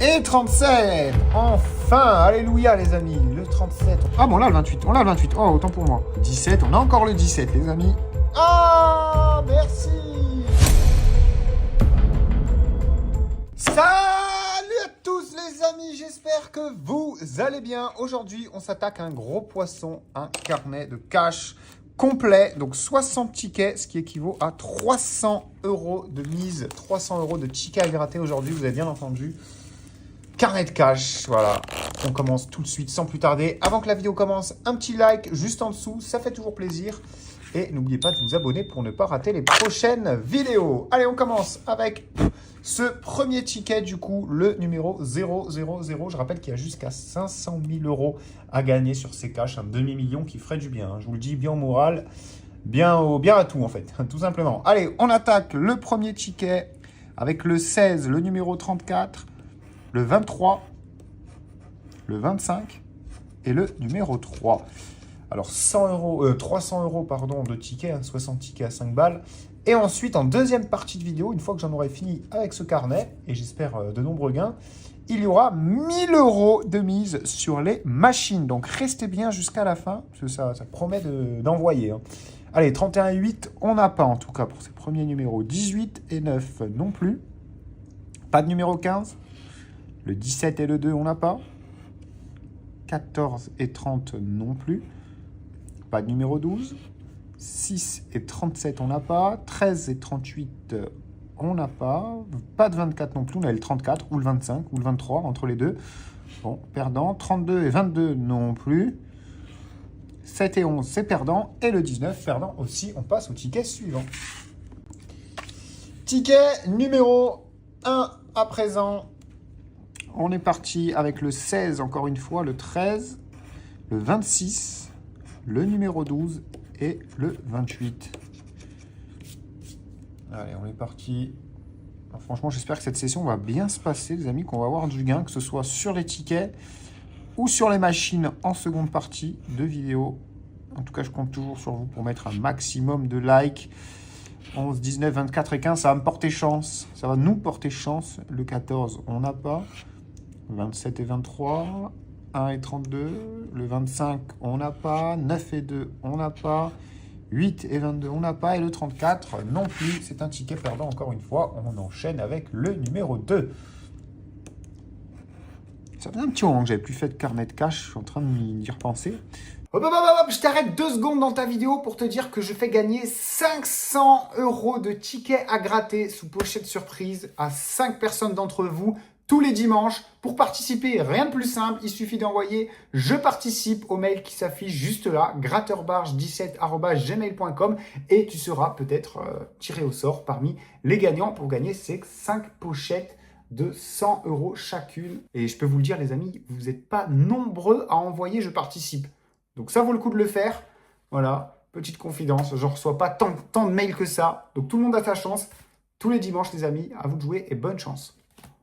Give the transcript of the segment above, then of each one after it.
Et 37. Enfin, alléluia les amis, le 37. Ah bon, là le 28, on a le 28. Oh, autant pour moi. 17, on a encore le 17 les amis. Ah, merci. Salut à tous les amis, j'espère que vous allez bien. Aujourd'hui, on s'attaque à un gros poisson, un carnet de cash complet. Donc 60 tickets, ce qui équivaut à 300 € de mise, 300 € de tickets à gratter aujourd'hui, vous avez bien entendu. Carnet de cash, voilà. On commence tout de suite sans plus tarder. Avant que la vidéo commence, un petit like juste en dessous, ça fait toujours plaisir. Et n'oubliez pas de vous abonner pour ne pas rater les prochaines vidéos. Allez, on commence avec ce premier ticket, du coup, le numéro 000. Je rappelle qu'il y a jusqu'à 500 000 € à gagner sur ces cash, un demi-million qui ferait du bien. Je vous le dis, bien au moral, bien à tout en fait, tout simplement. Allez, on attaque le premier ticket avec le 16, le numéro 34, le 23, le 25 et le numéro 3. Alors 300 € pardon, de tickets, 60 tickets à 5 balles. Et ensuite, en deuxième partie de vidéo, une fois que j'en aurai fini avec ce carnet, et j'espère de nombreux gains, il y aura 1000 € de mise sur les machines. Donc restez bien jusqu'à la fin, parce que ça promet d'envoyer. Allez, 31 et 8, on n'a pas en tout cas pour ces premiers numéros. 18 et 9 non plus. Pas de numéro 15. Le 17 et le 2, on n'a pas. 14 et 30 non plus. Pas de numéro 12. 6 et 37, on n'a pas. 13 et 38, on n'a pas. Pas de 24 non plus. On a le 34 ou le 25 ou le 23 entre les deux. Bon, perdant. 32 et 22 non plus. 7 et 11, c'est perdant. Et le 19, perdant aussi. On passe au ticket suivant. Ticket numéro 1 à présent. On est parti avec le 16, encore une fois, le 13, le 26, le numéro 12 et le 28. Allez, on est parti. Alors, franchement, j'espère que cette session va bien se passer, les amis, qu'on va avoir du gain, que ce soit sur les tickets ou sur les machines en seconde partie de vidéo. En tout cas, je compte toujours sur vous pour mettre un maximum de likes. 11, 19, 24 et 15, ça va me porter chance. Ça va nous porter chance. Le 14, on n'a pas. 27 et 23, 1 et 32, le 25, on n'a pas, 9 et 2, on n'a pas, 8 et 22, on n'a pas, et le 34 non plus. C'est un ticket perdant encore une fois. On enchaîne avec le numéro 2. Ça fait un petit moment que j'avais plus fait de carnet de cash, je suis en train de m'y repenser. Hop, hop, hop, hop, je t'arrête 2 secondes dans ta vidéo pour te dire que je fais gagner 500 € de tickets à gratter sous pochette surprise à 5 personnes d'entre vous tous les dimanches. Pour participer, rien de plus simple, il suffit d'envoyer « Je participe » au mail qui s'affiche juste là, gratteurbarge17@gmail.com, et tu seras peut-être tiré au sort parmi les gagnants pour gagner ces 5 pochettes de 100 € chacune. Et je peux vous le dire les amis, vous n'êtes pas nombreux à envoyer « Je participe ». Donc ça vaut le coup de le faire. Voilà, petite confidence, je ne reçois pas tant de mails que ça. Donc tout le monde a sa chance. Tous les dimanches les amis, à vous de jouer et bonne chance.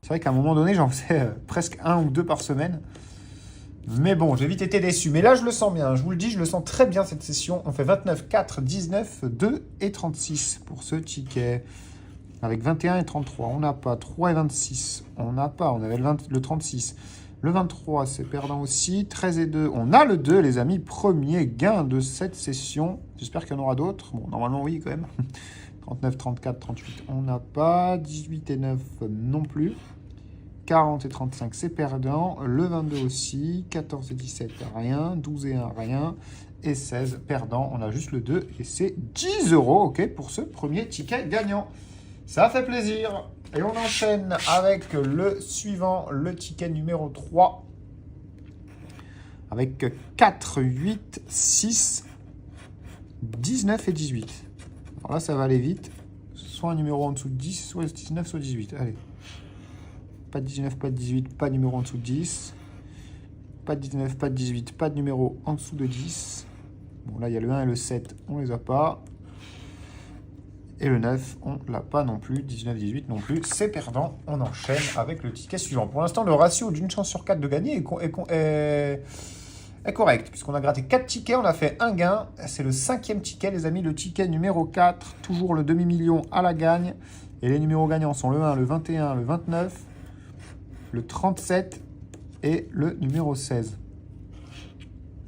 C'est vrai qu'à un moment donné, j'en faisais presque 1 ou 2 par semaine. Mais bon, j'ai vite été déçu. Mais là, je le sens bien. Je vous le dis, je le sens très bien cette session. On fait 29, 4, 19, 2 et 36 pour ce ticket. Avec 21 et 33, on n'a pas. 3 et 26, on n'a pas. On avait le 36. Le 23, c'est perdant aussi. 13 et 2, on a le 2, les amis. Premier gain de cette session. J'espère qu'il y en aura d'autres. Bon, normalement, oui, quand même. 39, 34, 38, on n'a pas. 18 et 9, non plus. 40 et 35, c'est perdant. Le 22 aussi. 14 et 17, rien. 12 et 1, rien. Et 16, perdant. On a juste le 2 et c'est 10 €, ok, pour ce premier ticket gagnant. Ça fait plaisir. Et on enchaîne avec le suivant, le ticket numéro 3. Avec 4, 8, 6, 19 et 18. Alors là, ça va aller vite. Soit un numéro en dessous de 10, soit 19, soit 18. Allez. Pas de 19, pas de 18, pas de numéro en dessous de 10. Pas de 19, pas de 18, pas de numéro en dessous de 10. Bon, là, il y a le 1 et le 7, on les a pas. Et le 9, on l'a pas non plus. 19, 18 non plus. C'est perdant. On enchaîne avec le ticket suivant. Pour l'instant, le ratio d'une chance sur 4 de gagner est correct. Puisqu'on a gratté 4 tickets, on a fait un gain. C'est le 5e ticket, les amis. Le ticket numéro 4. Toujours le demi-million à la gagne. Et les numéros gagnants sont le 1, le 21, le 29, le 37 et le numéro 16.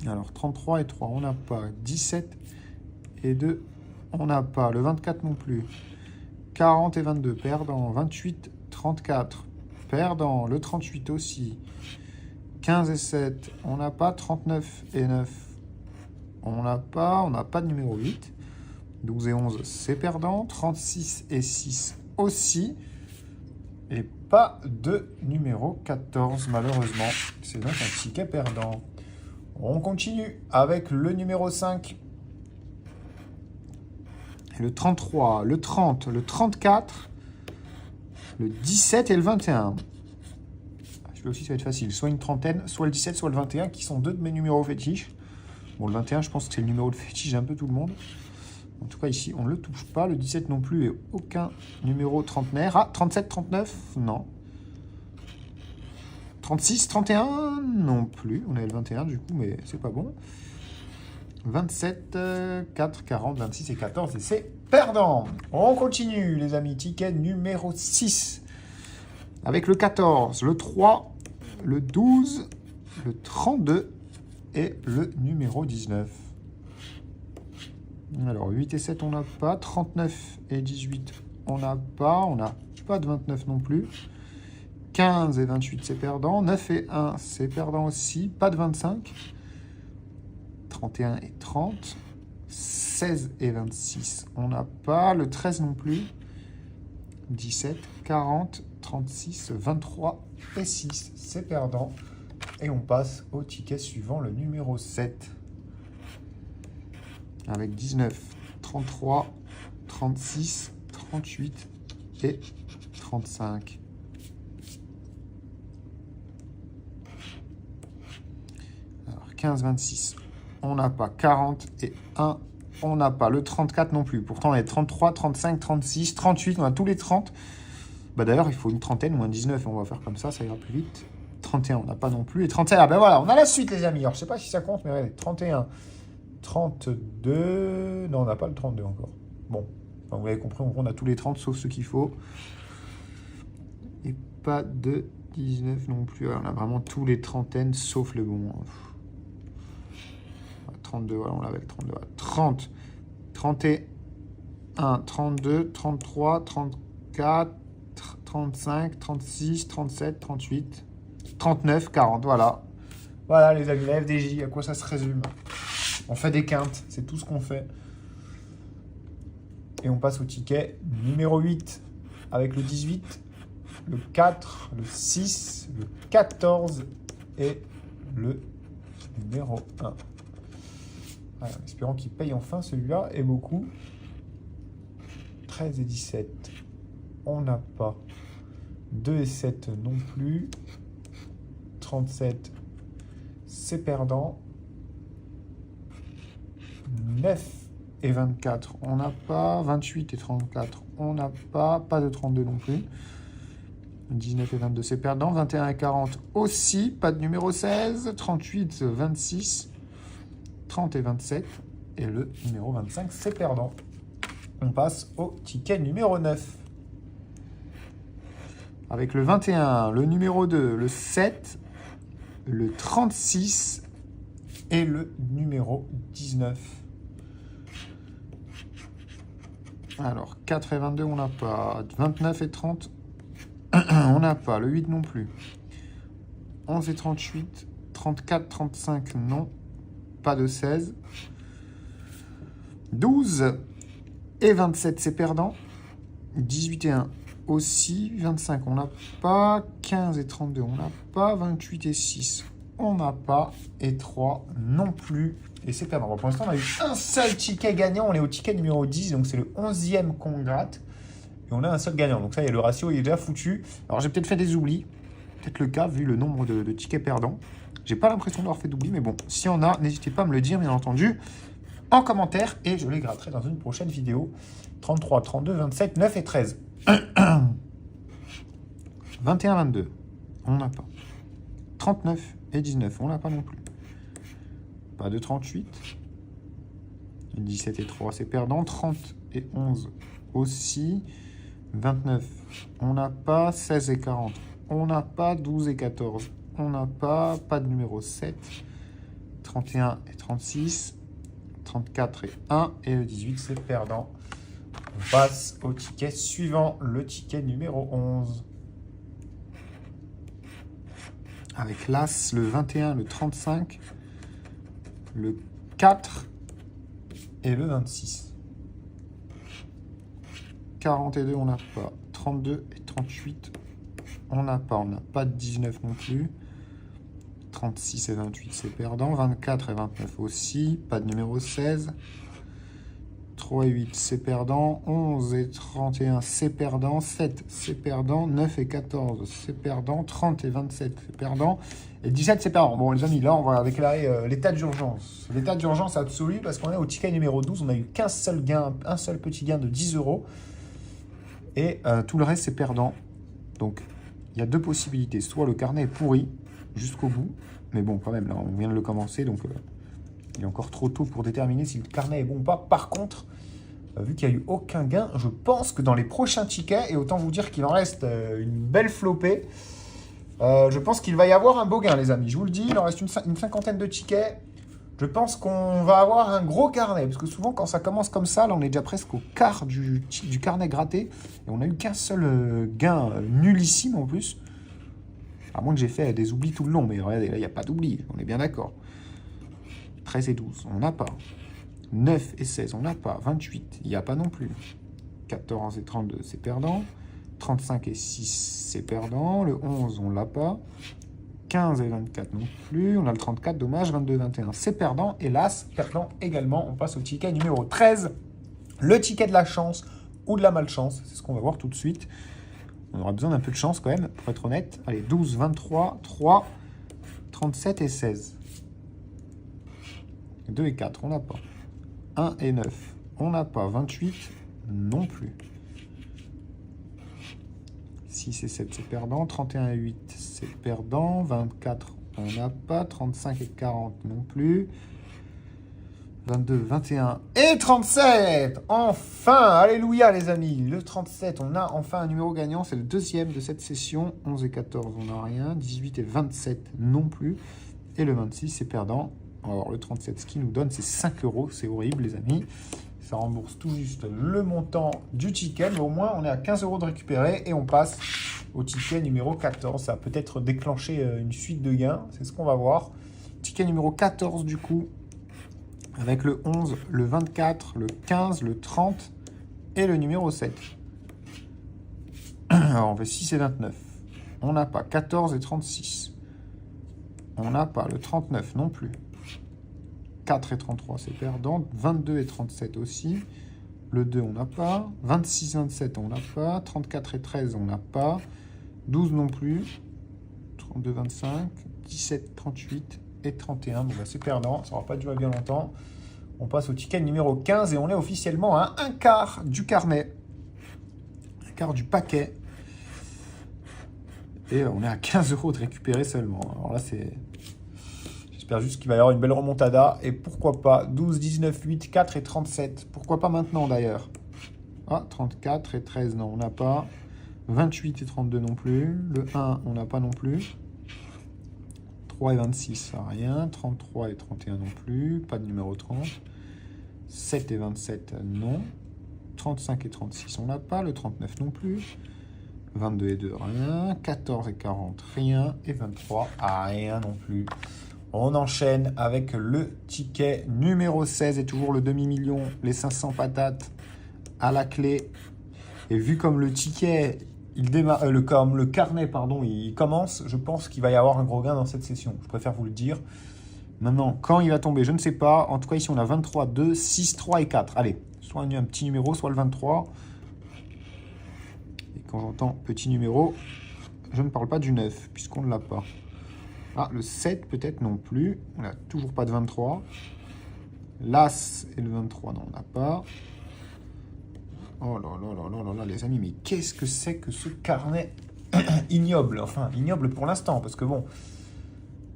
Alors, 33 et 3, on n'a pas. 17 et 2, on n'a pas. Le 24 non plus. 40 et 22, perdant. 28, 34, perdant. Le 38 aussi. 15 et 7, on n'a pas. 39 et 9, on n'a pas. On n'a pas de numéro 8. 12 et 11, c'est perdant. 36 et 6 aussi. Et pas de numéro 14, malheureusement. C'est donc un ticket perdant. On continue avec le numéro 5. Et le 33, le 30, le 34, le 17 et le 21. Je vais aussi, ça va être facile. Soit une trentaine, soit le 17, soit le 21, qui sont deux de mes numéros fétiches. Bon, le 21, je pense que c'est le numéro de fétiche d'un peu tout le monde. En tout cas, ici, on ne le touche pas. Le 17 non plus et aucun numéro trentenaire. Ah, 37, 39, non. 36, 31, non plus. On avait le 21 du coup, mais c'est pas bon. 27, 4, 40, 26 et 14. Et c'est perdant. On continue, les amis. Ticket numéro 6. Avec le 14, le 3, le 12, le 32 et le numéro 19. Alors, 8 et 7, on n'a pas. 39 et 18, on n'a pas. On n'a pas de 29 non plus. 15 et 28, c'est perdant. 9 et 1, c'est perdant aussi. Pas de 25. 31 et 30. 16 et 26, on n'a pas. Le 13 non plus. 17, 40, 36, 23 et 6, c'est perdant. Et on passe au ticket suivant, le numéro 7. Avec 19, 33, 36, 38 et 35. Alors 15, 26, on n'a pas. 40 et 1, on n'a pas. Le 34 non plus. Pourtant, on est 33, 35, 36, 38, on a tous les 30. Bah d'ailleurs, il faut une trentaine ou un 19, on va faire comme ça ira plus vite. 31, on n'a pas non plus. Et 31, ah ben voilà, on a la suite, les amis. Alors, je sais pas si ça compte, mais regardez, 31, 32... Non, on n'a pas le 32 encore. Bon, enfin, vous avez compris, on a tous les 30, sauf ceux qu'il faut. Et pas de 19 non plus. Alors, on a vraiment tous les trentaines, sauf le bon. 32, voilà, on l'avait le 32. 30, 31, 32, 33, 34, 35, 36, 37, 38, 39, 40, voilà. Voilà les amis, la FDJ, à quoi ça se résume? On fait des quintes, c'est tout ce qu'on fait. Et on passe au ticket numéro 8, avec le 18, le 4, le 6, le 14 et le numéro 1. Voilà, en espérant qu'il paye enfin celui-là, et beaucoup. 13 et 17, on n'a pas. 2 et 7 non plus. 37, c'est perdant. 9 et 24, on n'a pas. 28 et 34, on n'a pas. Pas de 32 non plus. 19 et 22, c'est perdant. 21 et 40 aussi. Pas de numéro 16. 38, 26. 30 et 27. Et le numéro 25, c'est perdant. On passe au ticket numéro 9. Avec le 21, le numéro 2, le 7, le 36 et le numéro 19. Alors, 4 et 22, on n'a pas. 29 et 30, on n'a pas. Le 8 non plus. 11 et 38, 34, 35, non. Pas de 16. 12 et 27, c'est perdant. 18 et 1 aussi. 25, on n'a pas. 15 et 32, on n'a pas. 28 et 6, on n'a pas. Et 3 non plus. Et c'est perdant. Bon, pour l'instant, on a eu un seul ticket gagnant. On est au ticket numéro 10. Donc, c'est le 11e qu'on gratte. Et on a un seul gagnant. Donc, ça y est, le ratio il est déjà foutu. Alors, j'ai peut-être fait des oublis. Peut-être le cas, vu le nombre de tickets perdants. J'ai pas l'impression d'avoir fait d'oublis. Mais bon, s'il y en a, n'hésitez pas à me le dire, bien entendu, en commentaire. Et je les gratterai dans une prochaine vidéo. 33, 32, 27, 9 et 13. 21, 22, on n'a pas. 39 et 19, on n'a pas non plus. Pas de 38. 17 et 3, c'est perdant. 30 et 11 aussi. 29, on n'a pas. 16 et 40, On n'a pas 12 et 14. On n'a pas de numéro 7. 31 et 36. 34 et 1. Et le 18, c'est perdant. On passe au ticket suivant, le ticket numéro 11. Avec l'As, le 21, le 35, le 4 et le 26. 42, on n'a pas. 32 et 38, on n'a pas. On n'a pas de 19 non plus. 36 et 28, c'est perdant. 24 et 29 aussi. Pas de numéro 16. 3 et 8, c'est perdant. 11 et 31, c'est perdant. 7, c'est perdant. 9 et 14, c'est perdant. 30 et 27, c'est perdant. Et 17, c'est perdant. Bon, les amis, là, on va déclarer l'état d'urgence. L'état d'urgence absolu parce qu'on est au ticket numéro 12. On n'a eu qu'un seul gain, un seul petit gain de 10 euros. Et tout le reste, c'est perdant. Donc, il y a deux possibilités. Soit le carnet est pourri jusqu'au bout. Mais bon, quand même, là, on vient de le commencer. Donc, il est encore trop tôt pour déterminer si le carnet est bon ou pas. Par contre, vu qu'il n'y a eu aucun gain, je pense que dans les prochains tickets, et autant vous dire qu'il en reste une belle flopée, je pense qu'il va y avoir un beau gain, les amis. Je vous le dis, il en reste une cinquantaine de tickets. Je pense qu'on va avoir un gros carnet, parce que souvent, quand ça commence comme ça, là, on est déjà presque au quart du carnet gratté, et on n'a eu qu'un seul gain nullissime en plus. À moins que j'ai fait des oublis tout le long, mais regardez, là, il n'y a pas d'oubli, on est bien d'accord. 13 et 12, on n'a pas. 9 et 16, on n'a pas. 28, il n'y a pas non plus. 14 et 32, c'est perdant. 35 et 6, c'est perdant. Le 11, on l'a pas. 15 et 24 non plus. On a le 34, dommage. 22 et 21, c'est perdant. Hélas, perdant également. On passe au ticket numéro 13. Le ticket de la chance ou de la malchance. C'est ce qu'on va voir tout de suite. On aura besoin d'un peu de chance quand même, pour être honnête. Allez, 12, 23, 3, 37 et 16. 2 et 4, on n'a pas. 1 et 9, on n'a pas. 28 non plus. 6 et 7, c'est perdant. 31 et 8, c'est perdant. 24, on n'a pas. 35 et 40 non plus. 22, 21 et 37. Enfin, alléluia les amis. Le 37, on a enfin un numéro gagnant. C'est le deuxième de cette session. 11 et 14, on n'a rien. 18 et 27 non plus. Et le 26, c'est perdant. Alors le 37, ce qui nous donne, c'est 5 euros. C'est horrible les amis. Ça rembourse tout juste le montant du ticket. Mais au moins, on est à 15 euros de récupérer. Et on passe au ticket numéro 14. Ça va peut-être déclencher une suite de gains. C'est ce qu'on va voir. Ticket numéro 14 du coup. Avec le 11, le 24, le 15, le 30 et le numéro 7. Alors on fait 6 et 29. On n'a pas 14 et 36. On n'a pas le 39 non plus. 4 et 33, c'est perdant. 22 et 37 aussi. Le 2, on n'a pas. 26, 27, on n'a pas. 34 et 13, on n'a pas. 12 non plus. 32, 25. 17, 38 et 31. Bon, bah, c'est perdant. Ça n'aura pas duré bien longtemps. On passe au ticket numéro 15 et on est officiellement à un quart du carnet. Un quart du paquet. Et on est à 15 euros de récupérer seulement. Alors là, c'est... J'espère juste qu'il va y avoir une belle remontada. Et pourquoi pas 12, 19, 8, 4 et 37. Pourquoi pas maintenant d'ailleurs. Ah, 34 et 13, non, on n'a pas. 28 et 32 non plus. Le 1, on n'a pas non plus. 3 et 26, ça rien. 33 et 31 non plus. Pas de numéro 30. 7 et 27, non. 35 et 36, on n'a pas. Le 39 non plus. 22 et 2, rien. 14 et 40, rien. Et 23, rien non plus. On enchaîne avec le ticket numéro 16 et toujours le demi-million, les 500 patates à la clé. Et vu comme le ticket, comme le carnet, pardon, il commence, je pense qu'il va y avoir un gros gain dans cette session. Je préfère vous le dire. Maintenant, quand il va tomber, je ne sais pas. En tout cas, ici, on a 23, 2, 6, 3 et 4. Allez, soit un petit numéro, soit le 23. Et quand j'entends petit numéro, je ne parle pas du 9, puisqu'on ne l'a pas. Ah, le 7 peut-être non plus. On n'a toujours pas de 23. L'As et le 23, non, on n'a pas. Oh là là là là là là, les amis, mais qu'est-ce que c'est que ce carnet ignoble? Enfin, ignoble pour l'instant, parce que bon,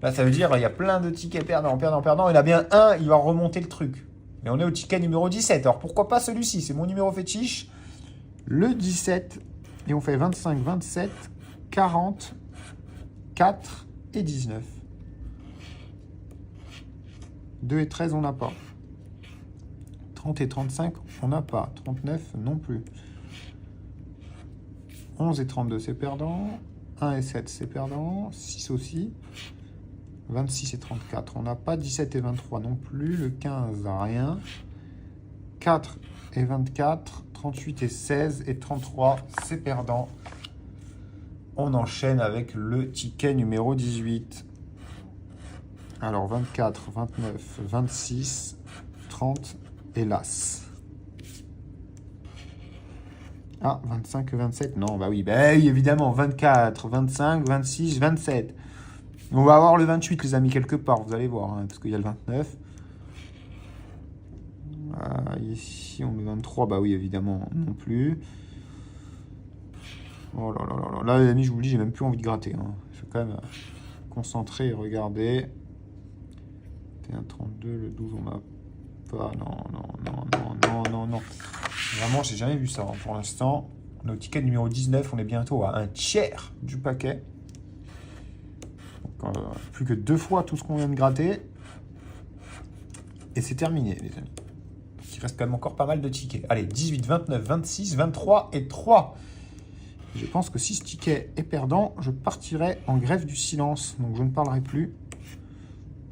là, ça veut dire il y a plein de tickets perdants, perdants, perdants. Il y en a bien un, il va remonter le truc. Mais on est au ticket numéro 17. Alors, pourquoi pas celui-ci? C'est mon numéro fétiche. Le 17. Et on fait 25, 27, 40 4 et 19. 2 et 13, on n'a pas. 30 et 35, on n'a pas. 39 non plus. 11 et 32, c'est perdant. 1 et 7, c'est perdant. 6 aussi. 26 et 34, on n'a pas. 17 et 23 non plus. Le 15, rien. 4 et 24. 38 et 16 et 33, c'est perdant. On enchaîne avec le ticket numéro 18. Alors 24, 29, 26, 30 et l'As. Ah, 25 et 27. Non, bah oui, évidemment. 24, 25, 26, 27. On va avoir le 28, les amis, quelque part. Vous allez voir, hein, parce qu'il y a le 29. Ici, on met 23. Bah oui, évidemment, non plus. Oh là là là là. Là, les amis, je vous le dis, j'ai même plus envie de gratter. Hein. Je vais quand même concentrer et regarder. 31, 32, le 12, on n'a pas. Non, non, non, non, non, non, non. Vraiment, j'ai jamais vu ça. Hein. Pour l'instant, on est au ticket numéro 19. On est bientôt à un tiers du paquet. Donc, plus que 2 fois tout ce qu'on vient de gratter. Et c'est terminé, les amis. Il reste quand même encore pas mal de tickets. Allez, 18, 29, 26, 23 et 3. Je pense que si ce ticket est perdant, je partirai en grève du silence. Donc, je ne parlerai plus.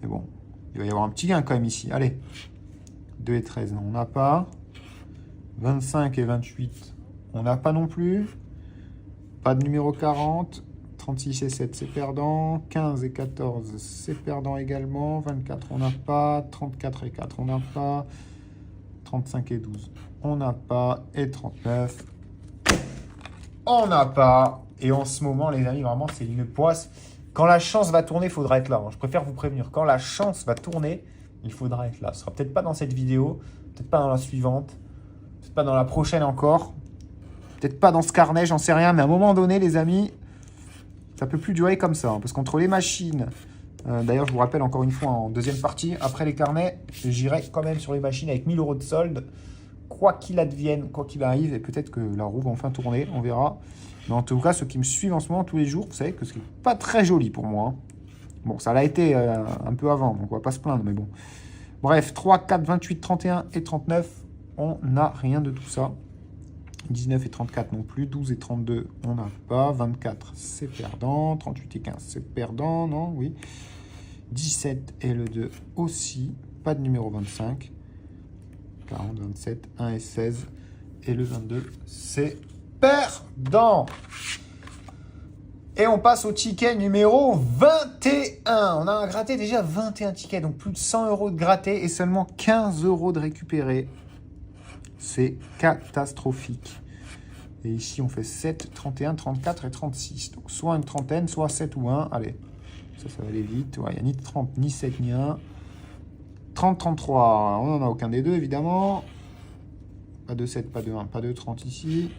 Mais bon, il va y avoir un petit gain quand même ici. Allez, 2 et 13, non, on n'a pas. 25 et 28, on n'a pas non plus. Pas de numéro 40. 36 et 7, c'est perdant. 15 et 14, c'est perdant également. 24, on n'a pas. 34 et 4, on n'a pas. 35 et 12, on n'a pas. Et 39, on n'a pas. Et en ce moment, les amis, vraiment, c'est une poisse. Quand la chance va tourner, il faudra être là. Je préfère vous prévenir. Quand la chance va tourner, il faudra être là. Ce sera peut-être pas dans cette vidéo, peut-être pas dans la suivante, peut-être pas dans la prochaine encore, peut-être pas dans ce carnet, j'en sais rien. Mais à un moment donné, les amis, ça peut plus durer comme ça. Hein, parce qu'entre les machines, d'ailleurs, je vous rappelle encore une fois en deuxième partie, après les carnets, j'irai quand même sur les machines avec 1000 € de solde. Quoi qu'il advienne, quoi qu'il arrive, et peut-être que la roue va enfin tourner, on verra. Mais en tout cas, ceux qui me suivent en ce moment tous les jours, vous savez que ce n'est pas très joli pour moi. Hein. Bon, ça l'a été un peu avant, donc on va pas se plaindre, mais bon. Bref, 3, 4, 28, 31 et 39, on n'a rien de tout ça. 19 et 34 non plus, 12 et 32, on n'a pas. 24, c'est perdant. 38 et 15, c'est perdant, non, oui. 17 et le 2 aussi, pas de numéro 25. 40, 27, 1 et 16. Et le 22, c'est perdant. Et on passe au ticket numéro 21. On a gratté déjà 21 tickets, donc plus de 100 € de gratté et seulement 15 € de récupéré. C'est catastrophique. Et ici, on fait 7, 31, 34 et 36. Donc soit une trentaine, soit 7 ou 1. Allez, ça va aller vite. Ouais, il n'y a ni 30, ni 7, ni 1. 30, 33, on n'en a aucun des deux, évidemment. Pas de 7, pas de 1, pas de 30 ici.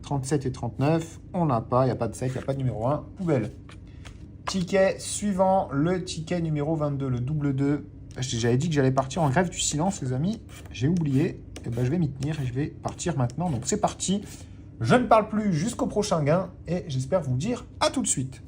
37 et 39, on n'a pas, il n'y a pas de 7, il n'y a pas de numéro 1, poubelle. Ticket suivant, le ticket numéro 22, le double 2. J'avais dit que j'allais partir en grève du silence, les amis. J'ai oublié. Et ben, je vais m'y tenir et je vais partir maintenant. Donc c'est parti. Je ne parle plus jusqu'au prochain gain et j'espère vous dire à tout de suite.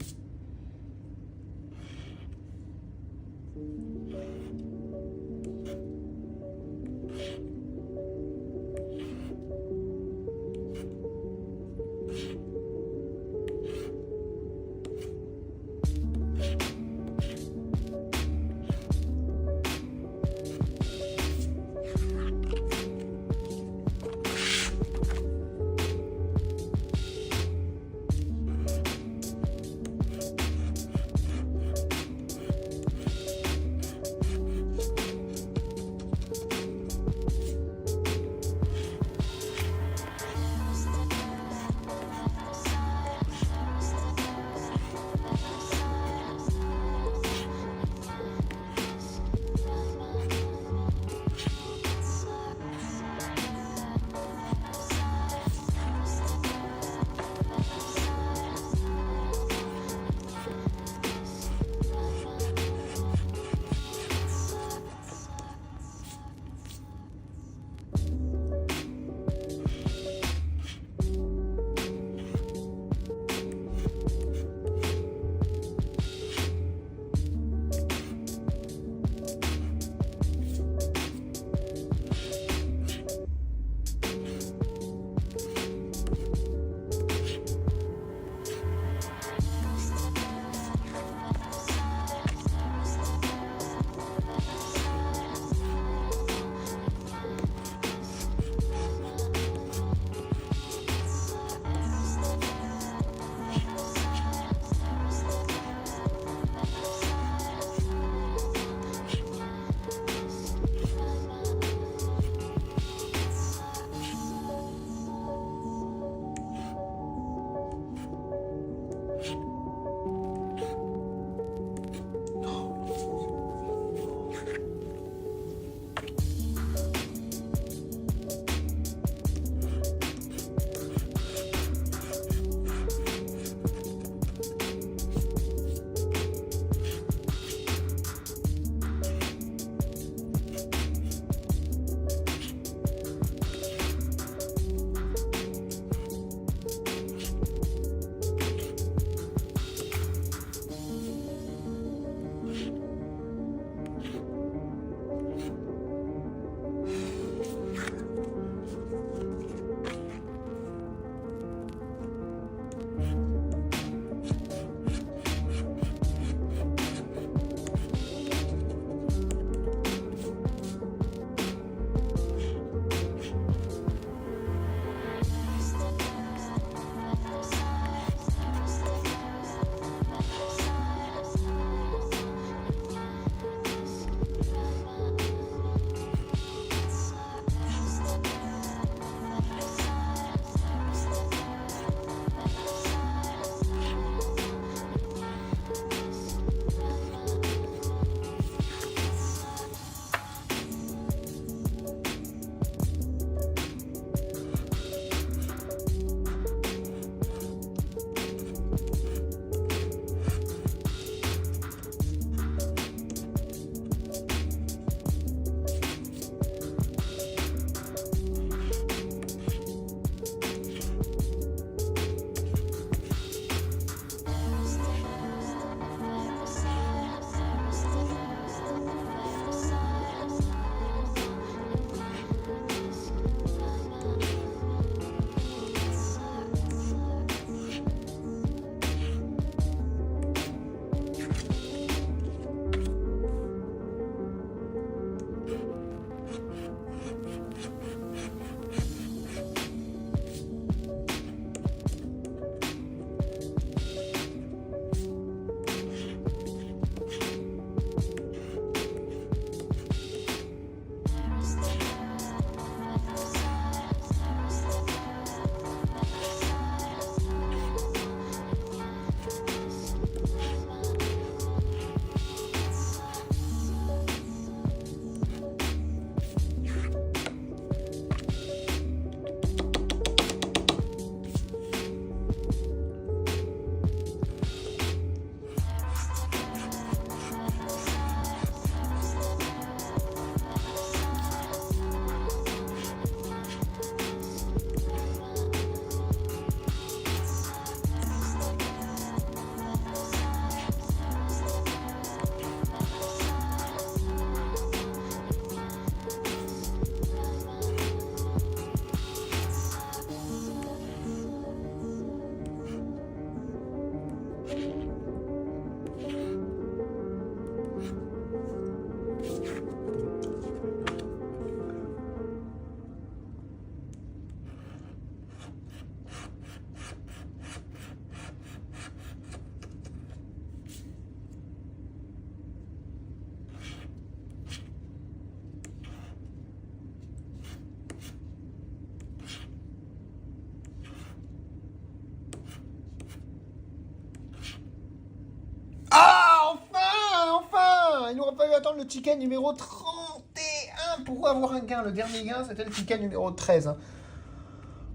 attendre le ticket numéro 31 pour avoir un gain. Le dernier gain, c'était le ticket numéro 13. Hein.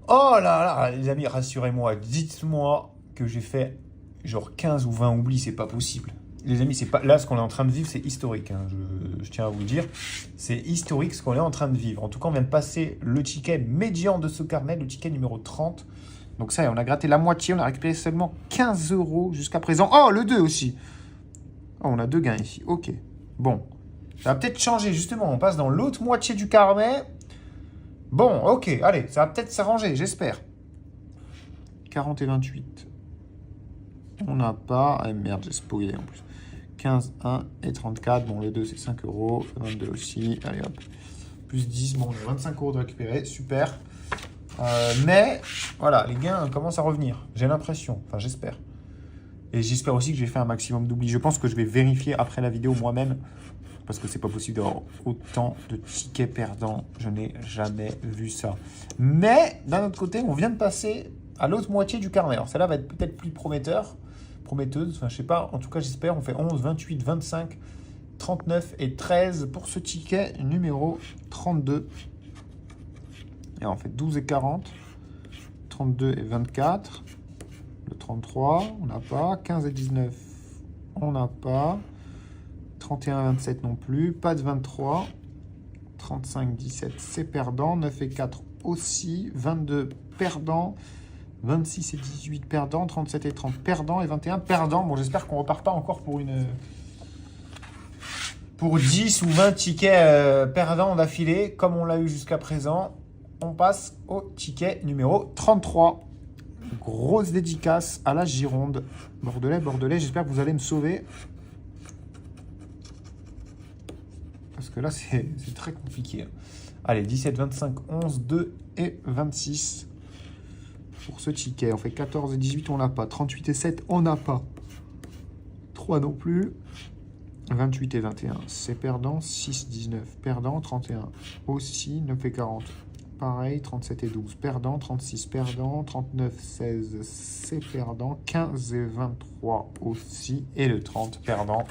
Oh là là, les amis, rassurez-moi. Dites-moi que j'ai fait genre 15 ou 20 oublis, c'est pas possible. Les amis, c'est pas là ce qu'on est en train de vivre, c'est historique. Hein, je tiens à vous le dire. C'est historique ce qu'on est en train de vivre. En tout cas, on vient de passer le ticket médian de ce carnet, le ticket numéro 30. Donc ça, on a gratté la moitié, on a récupéré seulement 15 € jusqu'à présent. Oh, le 2 aussi. Oh, on a 2 gains ici. Ok. Bon. Ça va peut-être changer, justement. On passe dans l'autre moitié du carnet. Bon, ok. Allez, ça va peut-être s'arranger, j'espère. 40 et 28. On n'a pas... Ah merde, j'ai spoilé en plus. 15, 1 et 34. Bon, le 2, c'est 5 €. 22 aussi. Allez, hop. Plus 10. Bon, on a 25 € de récupérer. Super. Mais, voilà, les gains commencent à revenir. J'ai l'impression. Enfin, j'espère. Et j'espère aussi que j'ai fait un maximum d'oubli. Je pense que je vais vérifier après la vidéo moi-même. Parce que c'est pas possible d'avoir autant de tickets perdants. Je n'ai jamais vu ça. Mais, d'un autre côté, on vient de passer à l'autre moitié du carnet. Alors, celle-là va être peut-être plus prometteuse. Enfin, je sais pas. En tout cas, j'espère. On fait 11, 28, 25, 39 et 13 pour ce ticket numéro 32. Et on fait 12 et 40. 32 et 24. Le 33, on n'a pas. 15 et 19, on n'a pas. 31 et 27 non plus. Pas de 23. 35, 17, c'est perdant. 9 et 4 aussi. 22 perdant. 26 et 18 perdant. 37 et 30 perdant. Et 21 perdant. Bon, j'espère qu'on ne repart pas encore pour 10 ou 20 tickets perdants d'affilée, comme on l'a eu jusqu'à présent. On passe au ticket numéro 33. Grosse dédicace à la Gironde. Bordelais, j'espère que vous allez me sauver. Parce que là, c'est très compliqué. Allez, 17, 25, 11, 2 et 26 pour ce ticket. On fait 14 et 18, on n'a pas. 38 et 7, on n'a pas. 3 non plus. 28 et 21, c'est perdant. 6, 19, perdant. 31 aussi. 9 et 40. Pareil, 37 et 12, perdant, 36, perdant, 39, 16, c'est perdant, 15 et 23 aussi, et le 30, perdant.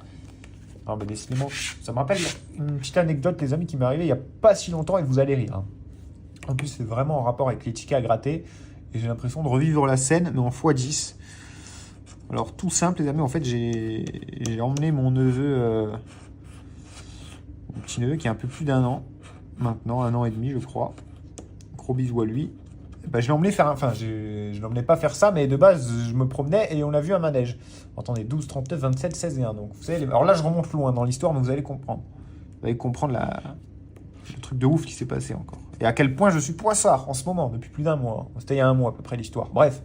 Non, mais décidément, ça me rappelle une petite anecdote, les amis, qui m'est arrivée il n'y a pas si longtemps, et vous allez rire. Hein. En plus, c'est vraiment en rapport avec les tickets à gratter, et j'ai l'impression de revivre la scène, mais en x10. Alors, tout simple, les amis, en fait, j'ai emmené mon neveu, mon petit neveu qui a un peu plus d'1 an, maintenant, 1 an et demi, je crois. Gros bisous à lui. Ben, je l'ai emmené faire je l'emmenais pas faire ça, mais de base, je me promenais et on a vu un manège. Attendez, 12, 39, 27, 16 et 1. Donc, vous savez, alors là, je remonte loin dans l'histoire, mais vous allez comprendre. Vous allez comprendre le truc de ouf qui s'est passé encore. Et à quel point je suis poissard en ce moment, depuis plus d'1 mois. C'était il y a 1 mois à peu près l'histoire. Bref.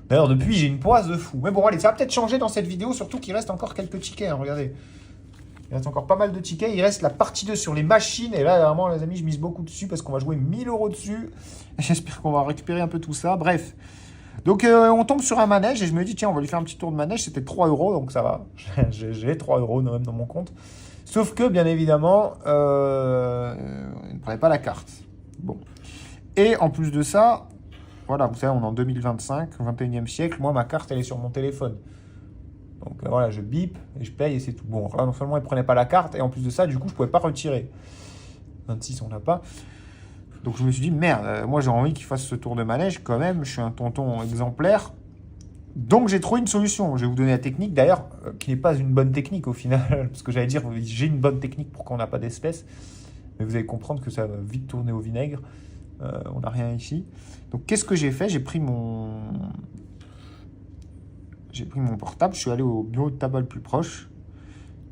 D'ailleurs, depuis, j'ai une poisse de fou. Mais bon, allez, ça va peut-être changer dans cette vidéo, surtout qu'il reste encore quelques tickets. Hein, regardez. Il reste encore pas mal de tickets. Il reste la partie 2 sur les machines. Et là, vraiment, les amis, je mise beaucoup dessus parce qu'on va jouer 1000 € dessus. J'espère qu'on va récupérer un peu tout ça. Bref. Donc, on tombe sur un manège et je me dis, tiens, on va lui faire un petit tour de manège. C'était 3 €, donc ça va. J'ai 3 € même dans mon compte. Sauf que, bien évidemment, il ne prenait pas la carte. Bon. Et en plus de ça, voilà, vous savez, on est en 2025, 21e siècle. Moi, ma carte, elle est sur mon téléphone. Donc voilà, je bip et je paye et c'est tout. Bon, là, non seulement il ne prenait pas la carte, et en plus de ça, du coup, je ne pouvais pas retirer. 26, on n'a pas. Donc je me suis dit, merde, moi j'ai envie qu'il fasse ce tour de manège quand même. Je suis un tonton exemplaire. Donc j'ai trouvé une solution. Je vais vous donner la technique, d'ailleurs, qui n'est pas une bonne technique au final. Parce que j'allais dire, j'ai une bonne technique pour qu'on n'a pas d'espèces. Mais vous allez comprendre que ça va vite tourner au vinaigre. On n'a rien ici. Donc qu'est-ce que j'ai fait? J'ai pris mon portable, je suis allé au bureau de tabac le plus proche.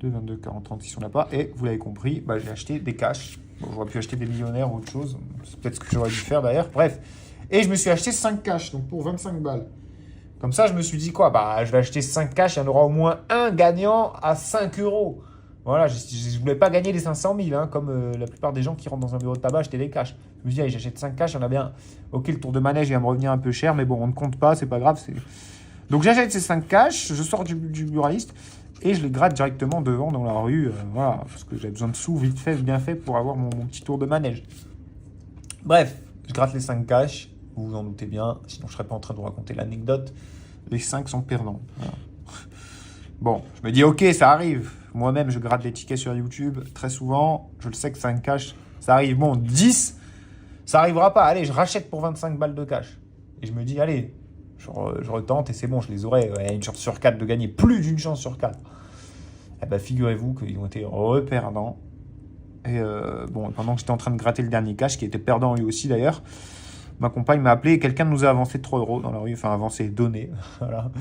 2, 22, 40, 36, on n'a pas. Et vous l'avez compris, bah, j'ai acheté des cash. Bon, j'aurais pu acheter des millionnaires ou autre chose. C'est peut-être ce que j'aurais dû faire d'ailleurs. Bref. Et je me suis acheté 5 cash, donc pour 25 balles. Comme ça, je me suis dit quoi? Bah, je vais acheter 5 cash, il y en aura au moins un gagnant à 5 €. Voilà, je ne voulais pas gagner les 500 000, hein, comme la plupart des gens qui rentrent dans un bureau de tabac acheter des cash. Je me suis dit, allez, j'achète 5 cash, il y en a bien. Ok, le tour de manège, il va me revenir un peu cher, mais bon, on ne compte pas, c'est pas grave. Donc j'achète ces 5 cash, je sors du buraliste et je les gratte directement devant dans la rue. Voilà, parce que j'avais besoin de sous, vite fait, bien fait, pour avoir mon petit tour de manège. Bref, je gratte les 5 cash, vous vous en doutez bien, sinon je ne serais pas en train de vous raconter l'anecdote. Les 5 sont perdants. Voilà. Bon, je me dis, ok, ça arrive. Moi-même, je gratte des tickets sur YouTube très souvent. Je le sais que 5 cash, ça arrive. Bon, 10, ça arrivera pas. Allez, je rachète pour 25 balles de cash. Et je me dis, allez, je retente et c'est bon, je les aurai. Il y a une chance sur 4 de gagner. Plus d'une chance sur 4. Eh ben, figurez-vous qu'ils ont été reperdants. Et bon, pendant que j'étais en train de gratter le dernier cash, qui était perdant lui aussi d'ailleurs, ma compagne m'a appelé et quelqu'un nous a avancé 3 euros dans la rue. Enfin, avancé, donné. Voilà.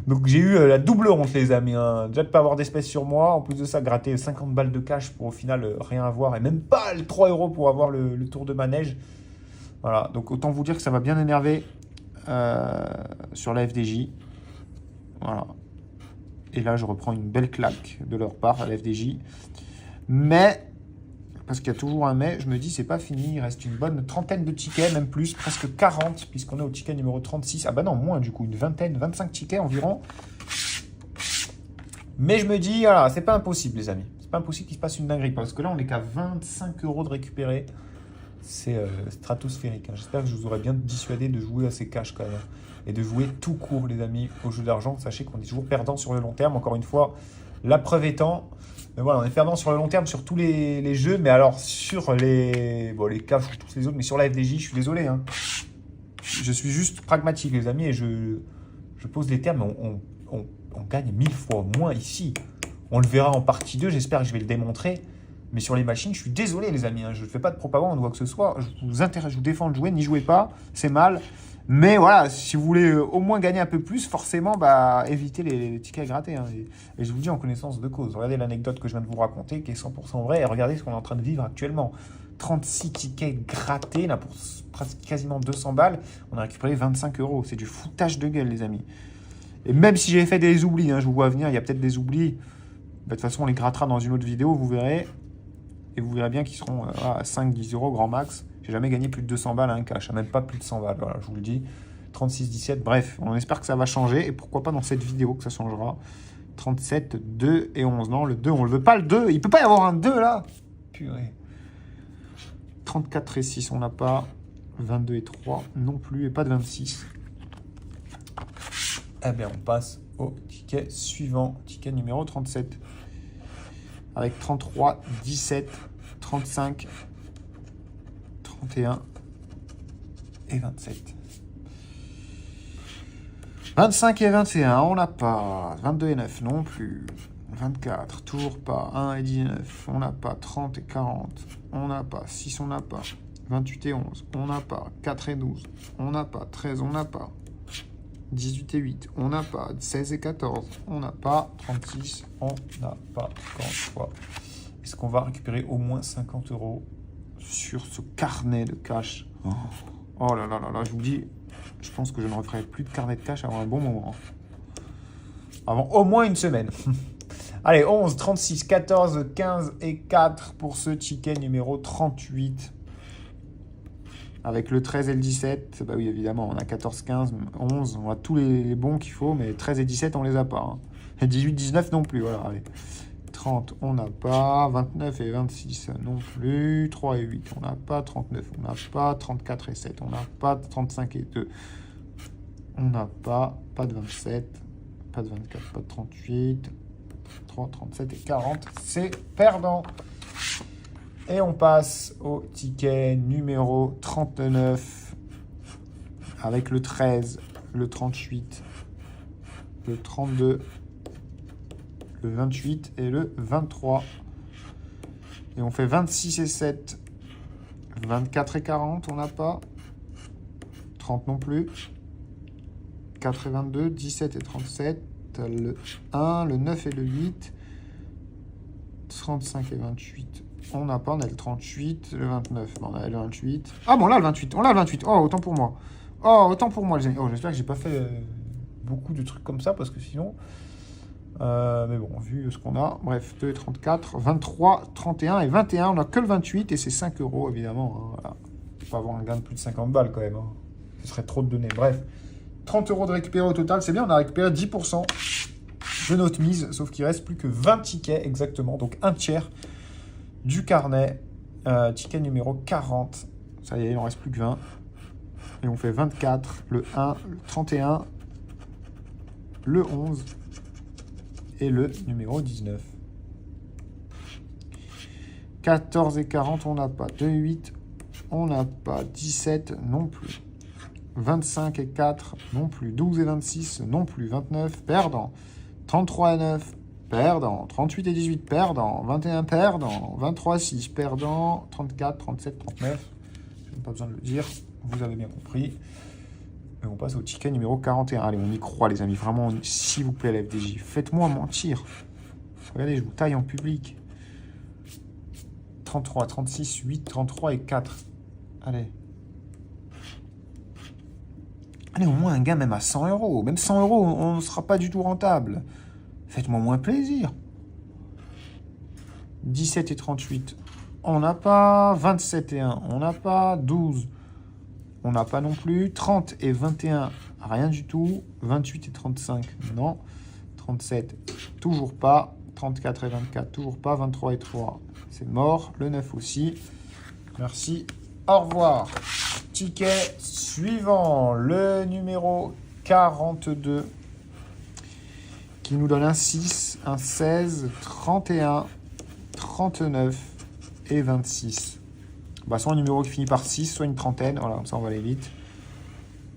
Donc j'ai eu la double honte, les amis. Hein. Déjà de ne pas avoir d'espèces sur moi. En plus de ça, gratter 50 balles de cash pour au final rien avoir. Et même pas les 3 euros pour avoir le tour de manège. Voilà. Donc autant vous dire que ça m'a bien énervé sur la FDJ. Voilà. Et là, je reprends une belle claque de leur part à la FDJ. Mais, parce qu'il y a toujours un mais, je me dis, c'est pas fini. Il reste une bonne trentaine de tickets, même plus, presque 40, puisqu'on est au ticket numéro 36. Ah bah non, moins du coup, une vingtaine, 25 tickets environ. Mais je me dis, voilà, c'est pas impossible, les amis. C'est pas impossible qu'il se passe une dinguerie, parce que là, on est qu'à 25 euros de récupérer. C'est stratosphérique. Hein. J'espère que je vous aurai bien dissuadé de jouer à ces cash quand même. Et de jouer tout court, les amis, au jeu d'argent. Sachez qu'on est toujours perdant sur le long terme. Encore une fois, la preuve étant, voilà, on est perdant sur le long terme sur tous les jeux. Mais alors, sur les cash ou tous les autres, mais sur la FDJ, je suis désolé. Hein. Je suis juste pragmatique, les amis, et je pose les termes. On gagne 1000 fois moins ici. On le verra en partie 2. J'espère que je vais le démontrer. Mais sur les machines, je suis désolé, les amis. Hein, je ne fais pas de propagande ou quoi que ce soit. Je vous défends de jouer. N'y jouez pas. C'est mal. Mais voilà, si vous voulez au moins gagner un peu plus, forcément, évitez les tickets grattés. Hein. Et je vous dis en connaissance de cause. Regardez l'anecdote que je viens de vous raconter, qui est 100% vraie. Et regardez ce qu'on est en train de vivre actuellement. 36 tickets grattés, là, pour presque quasiment 200 balles. On a récupéré 25 euros. C'est du foutage de gueule, les amis. Et même si j'ai fait des oublis, hein, je vous vois venir, il y a peut-être des oublis. De toute façon, on les grattera dans une autre vidéo, vous verrez. Et vous verrez bien qu'ils seront à 5-10 euros grand max. J'ai jamais gagné plus de 200 balles à un cash, même pas plus de 100 balles, voilà, je vous le dis. 36-17, bref, on espère que ça va changer. Et pourquoi pas dans cette vidéo que ça changera. 37, 2 et 11. Non, le 2, on le veut pas, le 2. Il peut pas y avoir un 2 là. Purée. 34 et 6, on n'a pas. 22 et 3 non plus, et pas de 26. Eh bien, on passe au ticket suivant, ticket numéro 37. Avec 33, 17, 35, 31 et 27. 25 et 21, on n'a pas. 22 et 9 non plus. 24, toujours pas. 1 et 19, on n'a pas. 30 et 40, on n'a pas. 6, on n'a pas. 28 et 11, on n'a pas. 4 et 12, on n'a pas. 13, on n'a pas. 18 et 8, on n'a pas. 16 et 14, on n'a pas. 36, on n'a pas. Encore une fois. Est-ce qu'on va récupérer au moins 50 euros sur ce carnet de cash? Oh là là là là, je vous dis, je pense que je ne referai plus de carnet de cash avant un bon moment. Avant au moins une semaine. Allez, 11, 36, 14, 15 et 4 pour ce ticket numéro 38. Avec le 13 et le 17, bah oui, évidemment, on a 14, 15, 11, on a tous les bons qu'il faut, mais 13 et 17, on les a pas. Hein. Et 18, 19 non plus, voilà, allez. 30, on n'a pas. 29 et 26 non plus. 3 et 8, on n'a pas. 39, on n'a pas. 34 et 7, on n'a pas. 35 et 2, on n'a pas. Pas de 27, pas de 24, pas de 38. 3, 37 et 40, c'est perdant. Et on passe au ticket numéro 39 avec le 13, le 38, le 32, le 28 et le 23. Et on fait 26 et 7, 24 et 40, on n'a pas. 30 non plus. 4 et 22, 17 et 37, le 1, le 9 et le 8, 35 et 28. On n'a pas, on a le 38, le 29, on a le 28. Ah bon, là, le 28, on a le 28. Oh, autant pour moi. Oh, autant pour moi, les amis. Oh, j'espère que j'ai pas fait beaucoup de trucs comme ça, parce que sinon... mais bon, vu ce qu'on a, bref, 2 et 34, 23, 31 et 21, on n'a que le 28, et c'est 5 euros, évidemment. Hein, voilà. Il faut avoir un gain de plus de 50 balles, quand même. Hein. Ce serait trop de données. Bref, 30 euros de récupérer au total, c'est bien, on a récupéré 10% de notre mise, sauf qu'il reste plus que 20 tickets, exactement, donc un tiers du carnet, ticket numéro 40. Ça y est, il en reste plus que 20. Et on fait 24, le 1, le 31, le 11 et le numéro 19. 14 et 40, on n'a pas. 2, 8, on n'a pas. 17 non plus. 25 et 4 non plus. 12 et 26 non plus. 29, perdant. 33 et 9, perdant. 38 et 18, perdant. 21, perdant. 23, 6, perdant. 34, 37, 39. Je n'ai pas besoin de le dire. Vous avez bien compris. Et on passe au ticket numéro 41. Allez, on y croit, les amis. Vraiment, s'il vous plaît, la FDJ. Faites-moi mentir. Regardez, je vous taille en public. 33, 36, 8, 33 et 4. Allez. Allez, au moins un gain même à 100 euros. Même 100 euros, on ne sera pas du tout rentable. Faites-moi moins plaisir. 17 et 38, on n'a pas. 27 et 1, on n'a pas. 12, on n'a pas non plus. 30 et 21, rien du tout. 28 et 35, non. 37, toujours pas. 34 et 24, toujours pas. 23 et 3, c'est mort. Le 9 aussi. Merci. Au revoir. Ticket suivant, le numéro 42, qui nous donne un 6, un 16, 31, 39 et 26. Bah, soit un numéro qui finit par 6, soit une trentaine. Voilà, comme ça on va aller vite.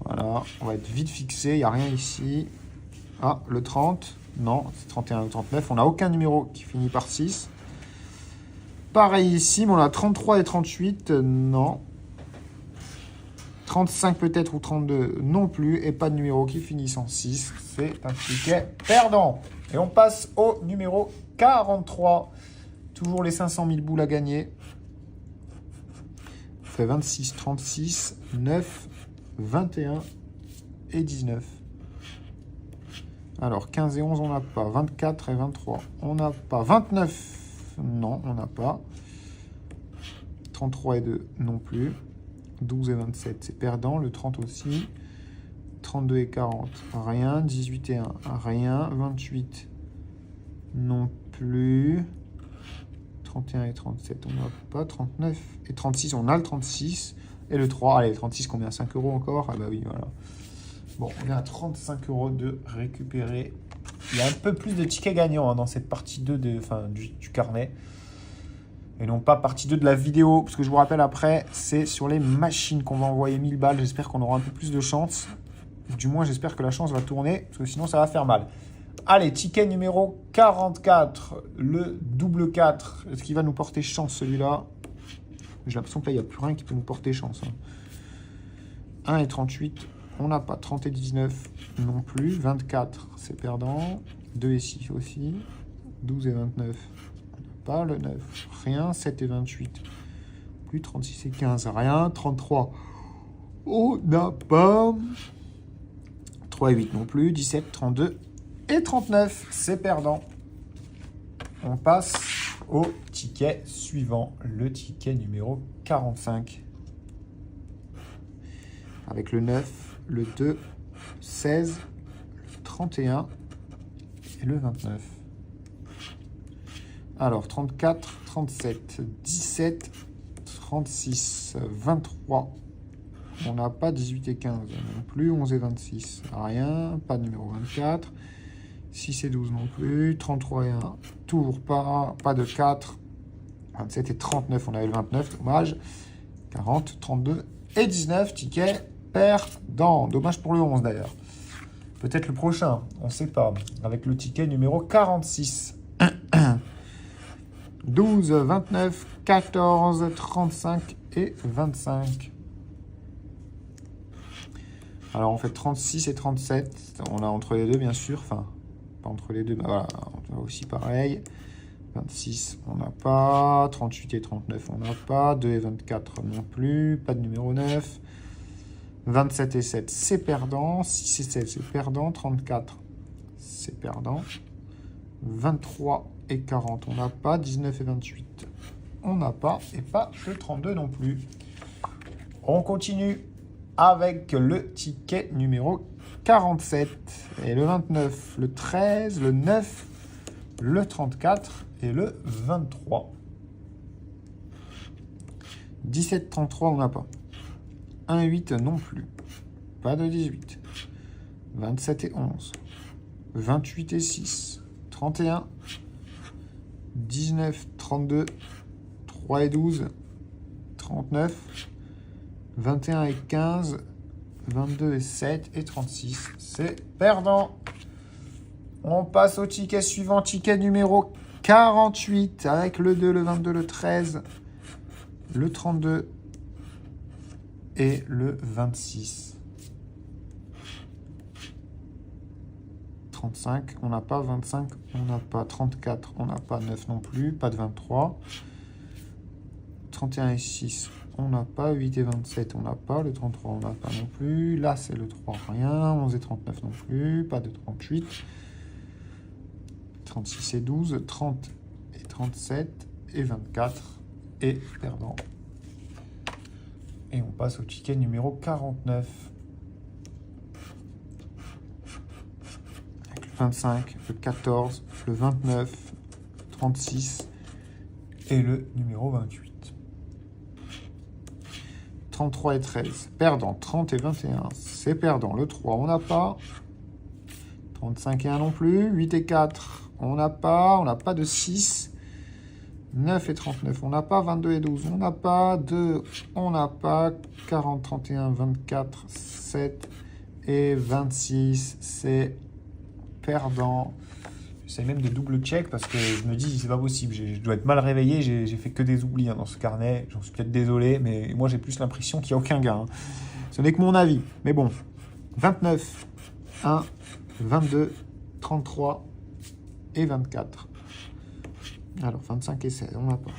Voilà, on va être vite fixé, il n'y a rien ici. Ah, le 30, non, c'est 31 ou 39. On n'a aucun numéro qui finit par 6. Pareil ici, mais on a 33 et 38, non. 35 peut-être ou 32 non plus. Et pas de numéro qui finit en 6. C'est un ticket perdant. Et on passe au numéro 43. Toujours les 500 000 boules à gagner. On fait 26, 36, 9, 21 et 19. Alors 15 et 11 on n'a pas. 24 et 23 on n'a pas. 29 non on n'a pas. 33 et 2 non plus. 12 et 27, c'est perdant. Le 30 aussi. 32 et 40, rien. 18 et 1, rien. 28, non plus. 31 et 37, on n'a pas. 39 et 36, on a le 36. Et le 3, allez, le 36, combien? 5 euros encore? Ah bah oui, voilà. Bon, on est à 35 euros de récupérer. Il y a un peu plus de tickets gagnants dans cette partie 2 du carnet. Et non pas partie 2 de la vidéo, parce que je vous rappelle après, c'est sur les machines qu'on va envoyer 1000 balles. J'espère qu'on aura un peu plus de chance. Du moins, j'espère que la chance va tourner, parce que sinon, ça va faire mal. Allez, ticket numéro 44, le double 4. Est-ce qu'il va nous porter chance, celui-là? J'ai l'impression que là, il n'y a plus rien qui peut nous porter chance. 1 et 38, on n'a pas. 30 et 19 non plus. 24, c'est perdant. 2 et 6 aussi. 12 et 29. Pas le 9, rien. 7 et 28, plus. 36 et 15, rien. 33, on n'a pas. 3 et 8 non plus. 17, 32 et 39, c'est perdant. On passe au ticket suivant, le ticket numéro 45. Avec le 9, le 2, 16, le 31 et le 29. Alors, 34, 37, 17, 36, 23. On n'a pas 18 et 15 non plus. 11 et 26, rien. Pas de numéro 24. 6 et 12 non plus. 33 et 1, toujours pas. Pas de 4. 27 et 39, on avait le 29, dommage. 40, 32 et 19, ticket perdant. Dommage pour le 11 d'ailleurs. Peut-être le prochain, on ne sait pas. Avec le ticket numéro 46. 12, 29, 14, 35 et 25. Alors on fait 36 et 37. On a entre les deux bien sûr. Enfin, pas entre les deux. Bah voilà, on a aussi pareil. 26, on n'a pas. 38 et 39, on n'a pas. 2 et 24 non plus. Pas de numéro 9. 27 et 7, c'est perdant. 6 et 7, c'est perdant. 34, c'est perdant. 23 et 40, on n'a pas. 19 et 28, on n'a pas. Et pas le 32 non plus. On continue avec le ticket numéro 47. Et le 29, le 13, le 9, le 34 et le 23. 17, 33, on n'a pas. 1 et 8 non plus. Pas de 18. 27 et 11. 28 et 6. 31. 19, 32, 3 et 12, 39, 21 et 15, 22 et 7 et 36. C'est perdant. On passe au ticket suivant, ticket numéro 48, avec le 2, le 22, le 13, le 32 et le 26. 35, on n'a pas. 25, on n'a pas. 34, on n'a pas. 9 non plus, pas de 23. 31 et 6, on n'a pas. 8 et 27, on n'a pas. Le 33, on n'a pas non plus. Là, c'est le 3, rien. 11 et 39 non plus, pas de 38. 36 et 12, 30 et 37 et 24 et perdant. Et on passe au ticket numéro 49. Avec le 25, le 14, le 29, 36 et le numéro 28. 33 et 13, perdant. 30 et 21, c'est perdant. Le 3, on n'a pas. 35 et 1 non plus. 8 et 4, on n'a pas. On n'a pas de 6. 9 et 39, on n'a pas. 22 et 12, on n'a pas. 2, on n'a pas. 40, 31, 24, 7 et 26, c'est perdant. J'essaie même de double-check parce que je me dis, c'est pas possible. Je dois être mal réveillé. J'ai fait que des oublis dans ce carnet. J'en suis peut-être désolé, mais moi, j'ai plus l'impression qu'il n'y a aucun gain. Ce n'est que mon avis. Mais bon, 29, 1, 22, 33 et 24. Alors, 25 et 16, on n'a pas.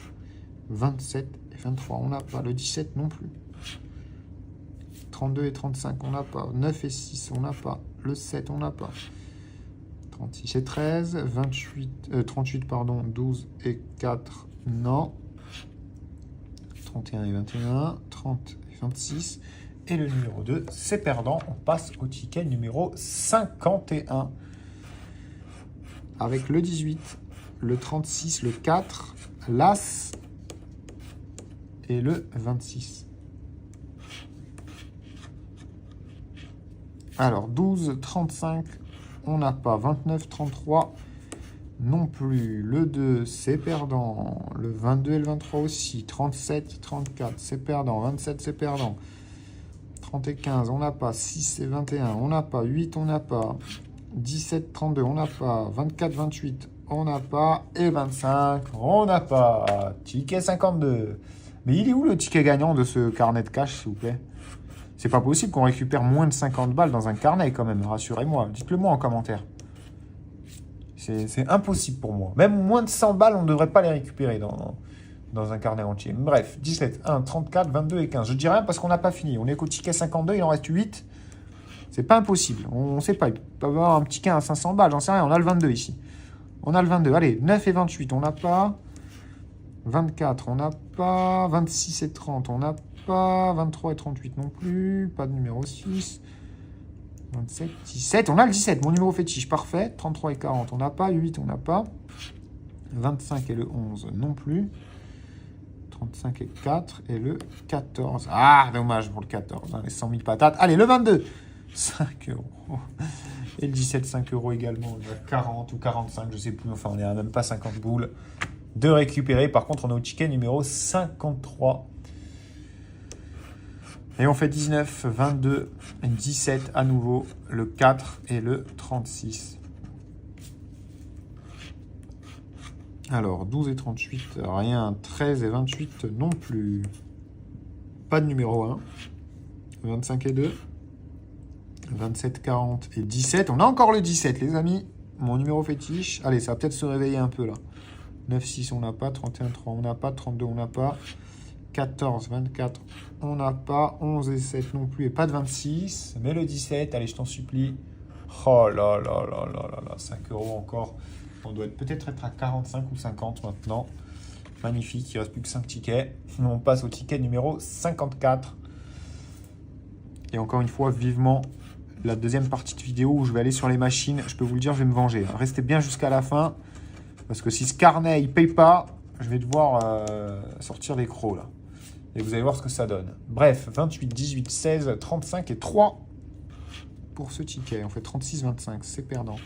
27 et 23, on n'a pas. Le 17 non plus. 32 et 35, on n'a pas. 9 et 6, on n'a pas. Le 7, on n'a pas. 36 et 13, 38, pardon, 12 et 4, non. 31 et 21, 30 et 26. Et le numéro 2, c'est perdant. On passe au ticket numéro 51. Avec le 18, le 36, le 4, l'As et le 26. Alors, 12, 35, on n'a pas. 29, 33, non plus. Le 2, c'est perdant. Le 22 et le 23 aussi. 37, 34, c'est perdant. 27, c'est perdant. 30 et 15, on n'a pas. 6 et 21, on n'a pas. 8, on n'a pas. 17, 32, on n'a pas. 24, 28, on n'a pas. Et 25, on n'a pas. Ticket 52. Mais il est où le ticket gagnant de ce carnet de cash, s'il vous plaît? C'est pas possible qu'on récupère moins de 50 balles dans un carnet, quand même. Rassurez-moi. Dites-le moi en commentaire. C'est impossible pour moi. Même moins de 100 balles, on ne devrait pas les récupérer dans un carnet entier. Bref, 17, 1, 34, 22 et 15. Je dis rien parce qu'on n'a pas fini. On est qu'au ticket 52, il en reste 8. C'est pas impossible. On ne sait pas. Il peut y avoir un petit gain à 500 balles. J'en sais rien. On a le 22 ici. On a le 22. Allez, 9 et 28, on n'a pas. 24, on n'a pas. 26 et 30, on n'a pas. 23 et 38 non plus. Pas de numéro 6. 27, 17. On a le 17. Mon numéro fétiche, parfait. 33 et 40, on n'a pas. 8, on n'a pas. 25 et le 11 non plus. 35 et 4 et le 14. Ah, dommage pour le 14. Hein, les 100 000 patates. Allez, le 22. 5 euros. Et le 17, 5 euros également. On est à 40 ou 45, je ne sais plus. Enfin, on est à même pas 50 boules de récupérer. Par contre, on est au ticket numéro 53. Et on fait 19, 22, 17 à nouveau, le 4 et le 36. Alors, 12 et 38, rien. 13 et 28 non plus. Pas de numéro 1. 25 et 2. 27, 40 et 17. On a encore le 17, les amis. Mon numéro fétiche. Allez, ça va peut-être se réveiller un peu, là. 9, 6, on n'a pas. 31, 3, on n'a pas. 32, on n'a pas. 14, 24, on n'a pas. 11 et 7 non plus. Et pas de 26. Mais le 17, allez, je t'en supplie. Oh là là là là là là. 5 euros encore. On doit peut-être être à 45 ou 50 maintenant. Magnifique, il ne reste plus que 5 tickets. On passe au ticket numéro 54. Et encore une fois, vivement la deuxième partie de vidéo où je vais aller sur les machines. Je peux vous le dire, je vais me venger. Restez bien jusqu'à la fin. Parce que si ce carnet, il ne paye pas, je vais devoir sortir des crocs là. Et vous allez voir ce que ça donne. Bref, 28, 18, 16, 35 et 3 pour ce ticket. On fait 36, 25, c'est perdant.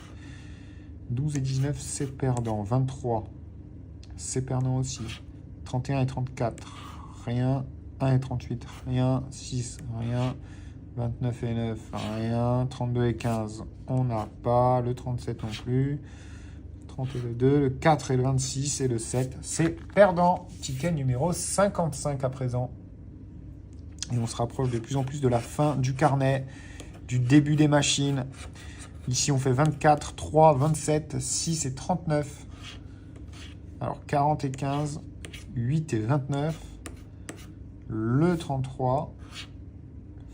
12 et 19, c'est perdant. 23, c'est perdant aussi. 31 et 34, rien. 1 et 38, rien. 6, rien. 29 et 9, rien. 32 et 15, on n'a pas. Le 37 non plus. 30 et le 2, le 4 et le 26 et le 7, c'est perdant. Ticket numéro 55 à présent. Et on se rapproche de plus en plus de la fin du carnet, du début des machines. Ici, on fait 24, 3, 27, 6 et 39. Alors, 40 et 15, 8 et 29. Le 33,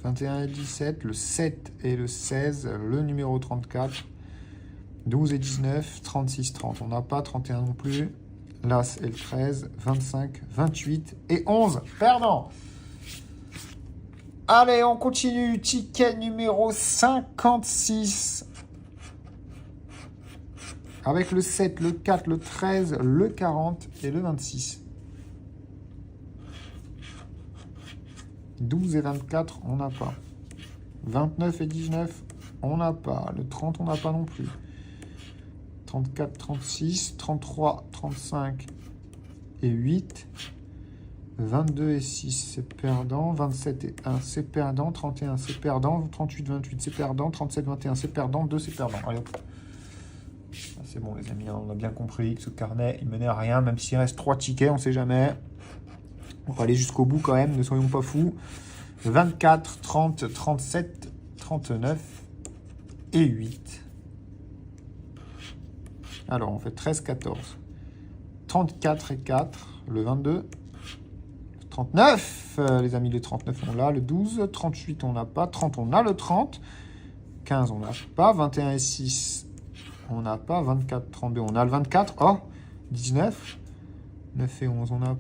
21 et 17, le 7 et le 16, le numéro 34. 12 et 19, 36, 30. On n'a pas 31 non plus. L'As et le 13, 25, 28 et 11. Perdant. Allez, on continue. Ticket numéro 56. Avec le 7, le 4, le 13, le 40 et le 26. 12 et 24, on n'a pas. 29 et 19, on n'a pas. Le 30, on n'a pas non plus. 34, 36, 33, 35 et 8. 22 et 6, c'est perdant. 27 et 1, c'est perdant. 31, c'est perdant. 38, 28, c'est perdant. 37, 21, c'est perdant. 2, c'est perdant. Allez, hop. C'est bon, les amis, hein, on a bien compris que ce carnet, il menait à rien. Même s'il reste 3 tickets, on ne sait jamais. On va aller jusqu'au bout quand même, ne soyons pas fous. 24, 30, 37, 39 et 8. Alors, on fait 13, 14. 34 et 4, le 22. 39, les amis, le 39, on l'a. Le 12, 38, on n'a pas. 30, on a le 30. 15, on n'a pas. 21 et 6, on n'a pas. 24, 32, on a le 24. Oh, 19. 9 et 11, on n'a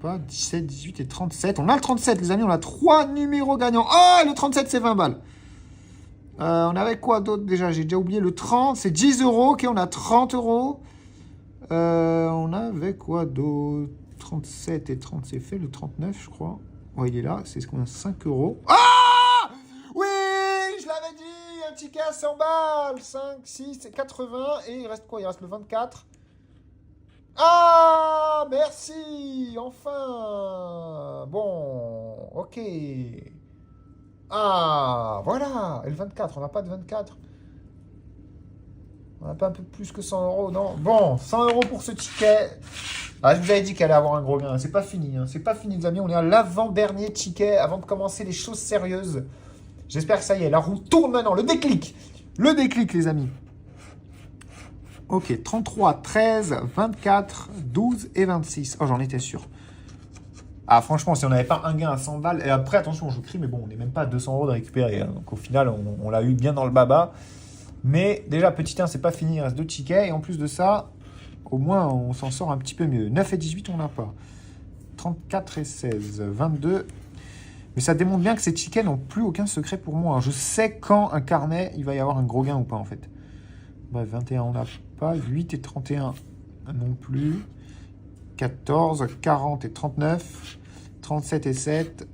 pas. 17, 18 et 37. On a le 37, les amis, on a 3 numéros gagnants. Oh, le 37, c'est 20 balles. On avait quoi d'autre déjà? J'ai déjà oublié. Le 30, c'est 10 euros. Ok, on a 30 euros. On avait quoi d'autre? 37 et 30, c'est fait. Le 39, je crois. Ouais, il est là. C'est ce qu'on a 5 euros. Ah oui, je l'avais dit. Un ticket à 100 balles. 5, 6, 80. Et il reste quoi? Il reste le 24. Ah, merci. Enfin. Bon, ok. Ah, voilà. Et le 24, on n'a pas de 24. On n'a pas un peu plus que 100 euros, non? Bon, 100 euros pour ce ticket. Ah, je vous avais dit qu'elle allait avoir un gros gain. C'est pas fini, hein. C'est pas fini, les amis. On est à l'avant-dernier ticket avant de commencer les choses sérieuses. J'espère que ça y est, la roue tourne maintenant. Le déclic. Le déclic, les amis. Ok, 33, 13, 24, 12 et 26. Oh, j'en étais sûr. Ah, franchement, si on n'avait pas un gain à 100 balles... Et après, attention, je crie, mais bon, on n'est même pas à 200 euros de récupérer. Hein. Donc, au final, on l'a eu bien dans le baba. Mais déjà, petit 1, c'est pas fini. Il reste 2 tickets. Et en plus de ça, au moins, on s'en sort un petit peu mieux. 9 et 18, on n'a pas. 34 et 16, 22. Mais ça démontre bien que ces tickets n'ont plus aucun secret pour moi. Je sais quand un carnet, il va y avoir un gros gain ou pas, en fait. Bref, 21, on n'a pas. 8 et 31, non plus. 14, 40 et 39, 37 et 7,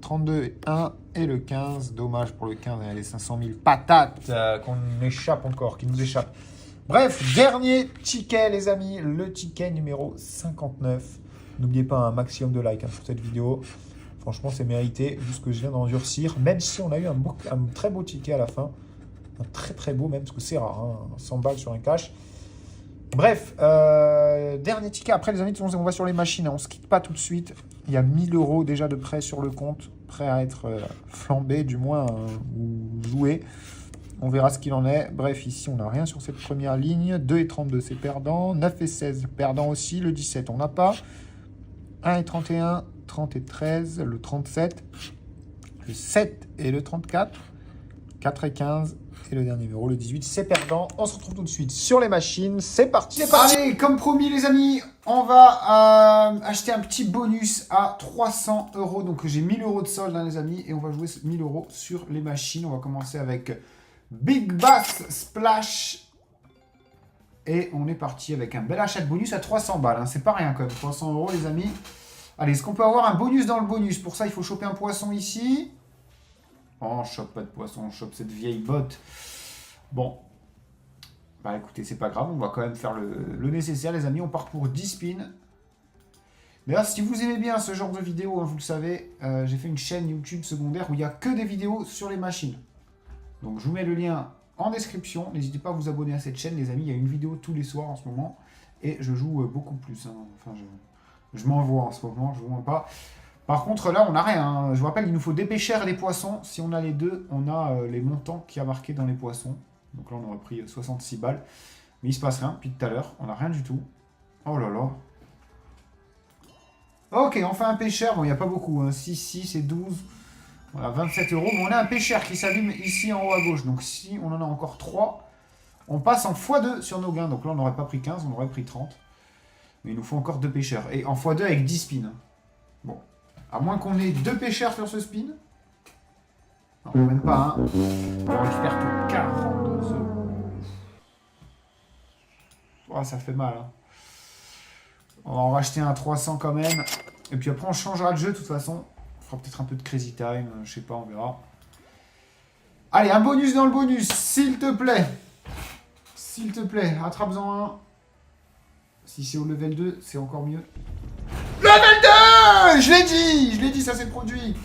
32 et 1 et le 15. Dommage pour le 15, il y a les 500 000 patates qu'on échappe encore, qui nous échappent. Bref, dernier ticket, les amis, le ticket numéro 59. N'oubliez pas un maximum de likes pour cette vidéo. Franchement, c'est mérité, vu ce que je viens d'endurcir. Même si on a eu un très beau ticket à la fin. Un très très beau même, parce que c'est rare, hein, 100 balles sur un cash. Bref, dernier ticket. Après, les amis, on va sur les machines. On ne se quitte pas tout de suite. Il y a 1000 euros déjà de prêt sur le compte. Prêt à être flambé, du moins, ou joué. On verra ce qu'il en est. Bref, ici, on n'a rien sur cette première ligne. 2 et 32, c'est perdant. 9 et 16, perdant aussi. Le 17, on n'a pas. 1 et 31, 30 et 13. Le 37. Le 7 et le 34. 4 et 15. Et le dernier numéro, le 18, c'est perdant. On se retrouve tout de suite sur les machines. C'est parti, c'est parti. Allez, comme promis, les amis, on va acheter un petit bonus à 300 euros. Donc, j'ai 1000 euros de solde, hein, les amis. Et on va jouer 1000 euros sur les machines. On va commencer avec Big Bass Splash. Et on est parti avec un bel achat de bonus à 300 balles. Hein. C'est pas rien, quand même. 300 euros, les amis. Allez, est-ce qu'on peut avoir un bonus dans le bonus? Pour ça, il faut choper un poisson ici. Oh, on chope pas de poisson, on chope cette vieille botte. Bon. Bah écoutez, c'est pas grave, on va quand même faire le nécessaire, les amis. On part pour 10 spins. D'ailleurs, si vous aimez bien ce genre de vidéos, hein, vous le savez, j'ai fait une chaîne YouTube secondaire où il n'y a que des vidéos sur les machines. Donc je vous mets le lien en description. N'hésitez pas à vous abonner à cette chaîne, les amis. Il y a une vidéo tous les soirs en ce moment. Et je joue beaucoup plus. Hein. Enfin, je m'envoie en ce moment, je ne vous mens pas. Par contre, là, on n'a rien. Hein. Je vous rappelle, il nous faut des pêcheurs et des poissons. Si on a les deux, on a les montants qu'il y a marqués dans les poissons. Donc là, on aurait pris 66 balles. Mais il se passe rien depuis tout à l'heure. On n'a rien du tout. Oh là là. Ok, on fait un pêcheur. Bon, il n'y a pas beaucoup. Hein. 6, 6 et 12. Voilà, 27 euros. Mais on a un pêcheur qui s'allume ici en haut à gauche. Donc si on en a encore 3, on passe en x2 sur nos gains. Donc là, on n'aurait pas pris 15, on aurait pris 30. Mais il nous faut encore 2 pêcheurs. Et en x2 avec 10 spins. Bon. À moins qu'on ait 2 pêcheurs sur ce spin. Non, même pas un. On récupère que 42 euros. Oh, ça fait mal. Hein. On va en racheter un 300 quand même. Et puis après, on changera de jeu de toute façon. On fera peut-être un peu de Crazy Time. Je sais pas, on verra. Allez, un bonus dans le bonus, s'il te plaît. S'il te plaît, attrape-en un. Si c'est au level 2, c'est encore mieux. Level 2! Je l'ai dit, ça s'est produit.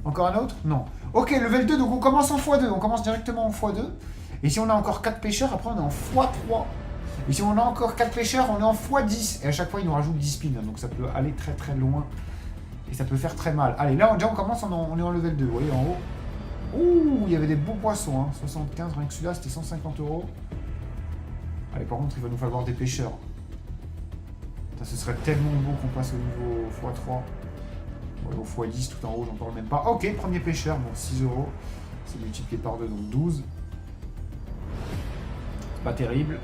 Encore un autre? Non. Ok, level 2, donc on commence en x2. On commence directement en x2. Et si on a encore 4 pêcheurs, après on est en x3. Et si on a encore 4 pêcheurs, on est en x10. Et à chaque fois, il nous rajoute 10 spins. Donc ça peut aller très très loin. Et ça peut faire très mal. Allez, là, déjà, on commence, on est en level 2. Vous voyez, en haut. Ouh, il y avait des beaux poissons. Hein. 75, rien que celui-là, c'était 150 euros. Allez, par contre, il va nous falloir des pêcheurs. Ça, ce serait tellement beau qu'on passe au niveau x3. Ouais, au x10, tout en haut, j'en parle même pas. Ok, premier pêcheur. Bon, 6 euros. C'est multiplié par 2, donc 12. C'est pas terrible.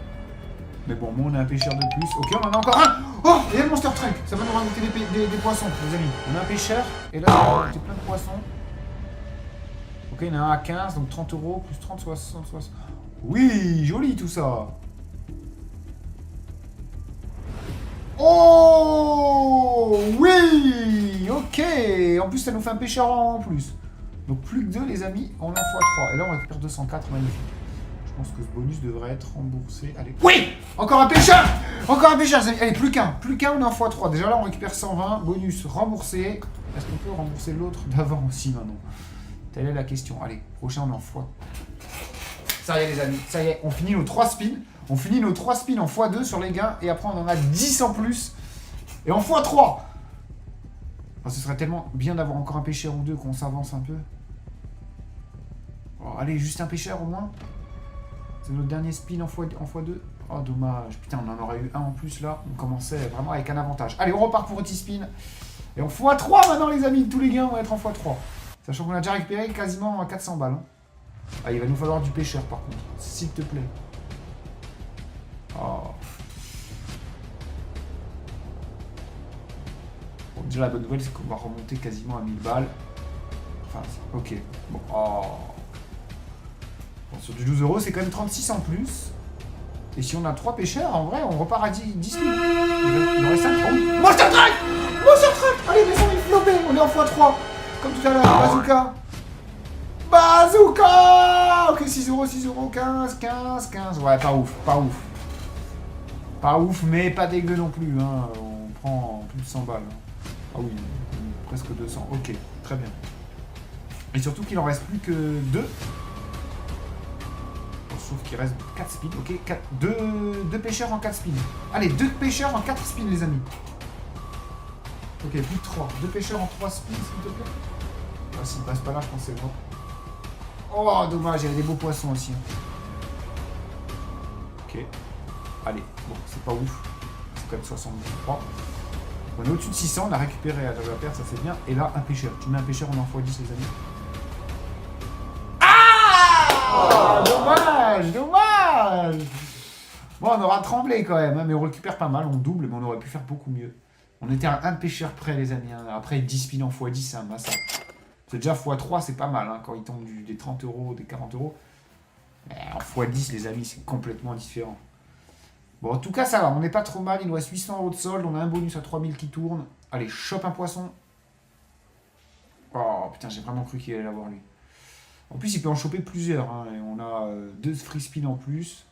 Mais bon, moi, on a un pêcheur de plus. Ok, on en a encore un. Oh, et le Monster Truck. Ça va nous rajouter des poissons, les amis. On a un pêcheur. Et là, ça va rajouter plein de poissons. Ok, il y en a un à 15, donc 30 euros, plus 30, 60, 60. Oui, joli tout ça. Oh, oui, ok. En plus, ça nous fait un pêcheur en plus. Donc plus que 2, les amis, on a x3. Et là, on récupère 204, magnifique. Je pense que ce bonus devrait être remboursé. Allez. Oui, encore un pêcheur. Encore un pêcheur, les amis. Allez, plus qu'un. Plus qu'un, on est en x3. Déjà là, on récupère 120. Bonus remboursé. Est-ce qu'on peut rembourser l'autre d'avant aussi maintenant? Telle est la question. Allez, prochain, on est en x. Ça y est, les amis. Ça y est, on finit nos 3 spins. On finit nos 3 spins en x2 sur les gains. Et après, on en a 10 en plus. Et en x3. Enfin, ce serait tellement bien d'avoir encore un pêcheur ou deux qu'on s'avance un peu. Oh, allez, juste un pêcheur au moins. C'est notre dernier spin en x2. Oh, dommage. Putain, on en aurait eu un en plus là. On commençait vraiment avec un avantage. Allez, on repart pour un petit spin. Et en x3 maintenant, les amis. Tous les gains vont être en x3. Sachant qu'on a déjà récupéré quasiment 400 balles. Hein. Ah, il va nous falloir du pêcheur par contre. S'il te plaît. Oh. Bon, déjà, la bonne nouvelle, c'est qu'on va remonter quasiment à 1000 balles. Enfin, ok. Bon, oh. Bon, sur du 12 euros, c'est quand même 36 en plus. Et si on a 3 pêcheurs, en vrai, on repart à 10 000. Il en reste 5. Oh oui. Monster Truck! Monster Truck! Allez, mais on est flopé. On est en x3. Comme tout à l'heure. Bazooka. Bazooka! Ok, 6 euros, 6 euros, 15, 15, 15. Ouais, pas ouf, pas ouf. Pas ouf, mais pas dégueu non plus. Hein. On prend plus de 100 balles. Ah oui, presque 200. Ok, très bien. Et surtout qu'il en reste plus que 2. Sauf qu'il reste 4 spins. Ok, 2 pêcheurs en 4 spins. Allez, 2 pêcheurs en 4 spins, les amis. Ok, plus de 3. 2 pêcheurs en 3 spins, s'il te plaît. Ah, s'il passe pas là, je pense que c'est bon. Oh, dommage, il y avait des beaux poissons aussi. Ok. Allez, bon, c'est pas ouf. C'est quand même 63. On est au-dessus de 600, on a récupéré la perte, ça c'est bien. Et là, un pêcheur. Tu mets un pêcheur, on en x10, les amis. Ah, dommage, dommage. Bon, on aura tremblé quand même, hein, mais on récupère pas mal, on double, mais on aurait pu faire beaucoup mieux. On était à un pêcheur près, les amis. Hein. Après, 10 spins en x10, c'est un massacre. C'est déjà x3, c'est pas mal, hein, quand il tombe des 30 euros, des 40 euros. Mais en x10, les amis, c'est complètement différent. Bon, en tout cas, ça va, on n'est pas trop mal. Il nous reste 800 euros de solde, on a un bonus à 3000 qui tourne. Allez, chope un poisson. Oh, putain, j'ai vraiment cru qu'il allait l'avoir, lui. En plus, il peut en choper plusieurs. Hein, et on a 2 free spins en plus.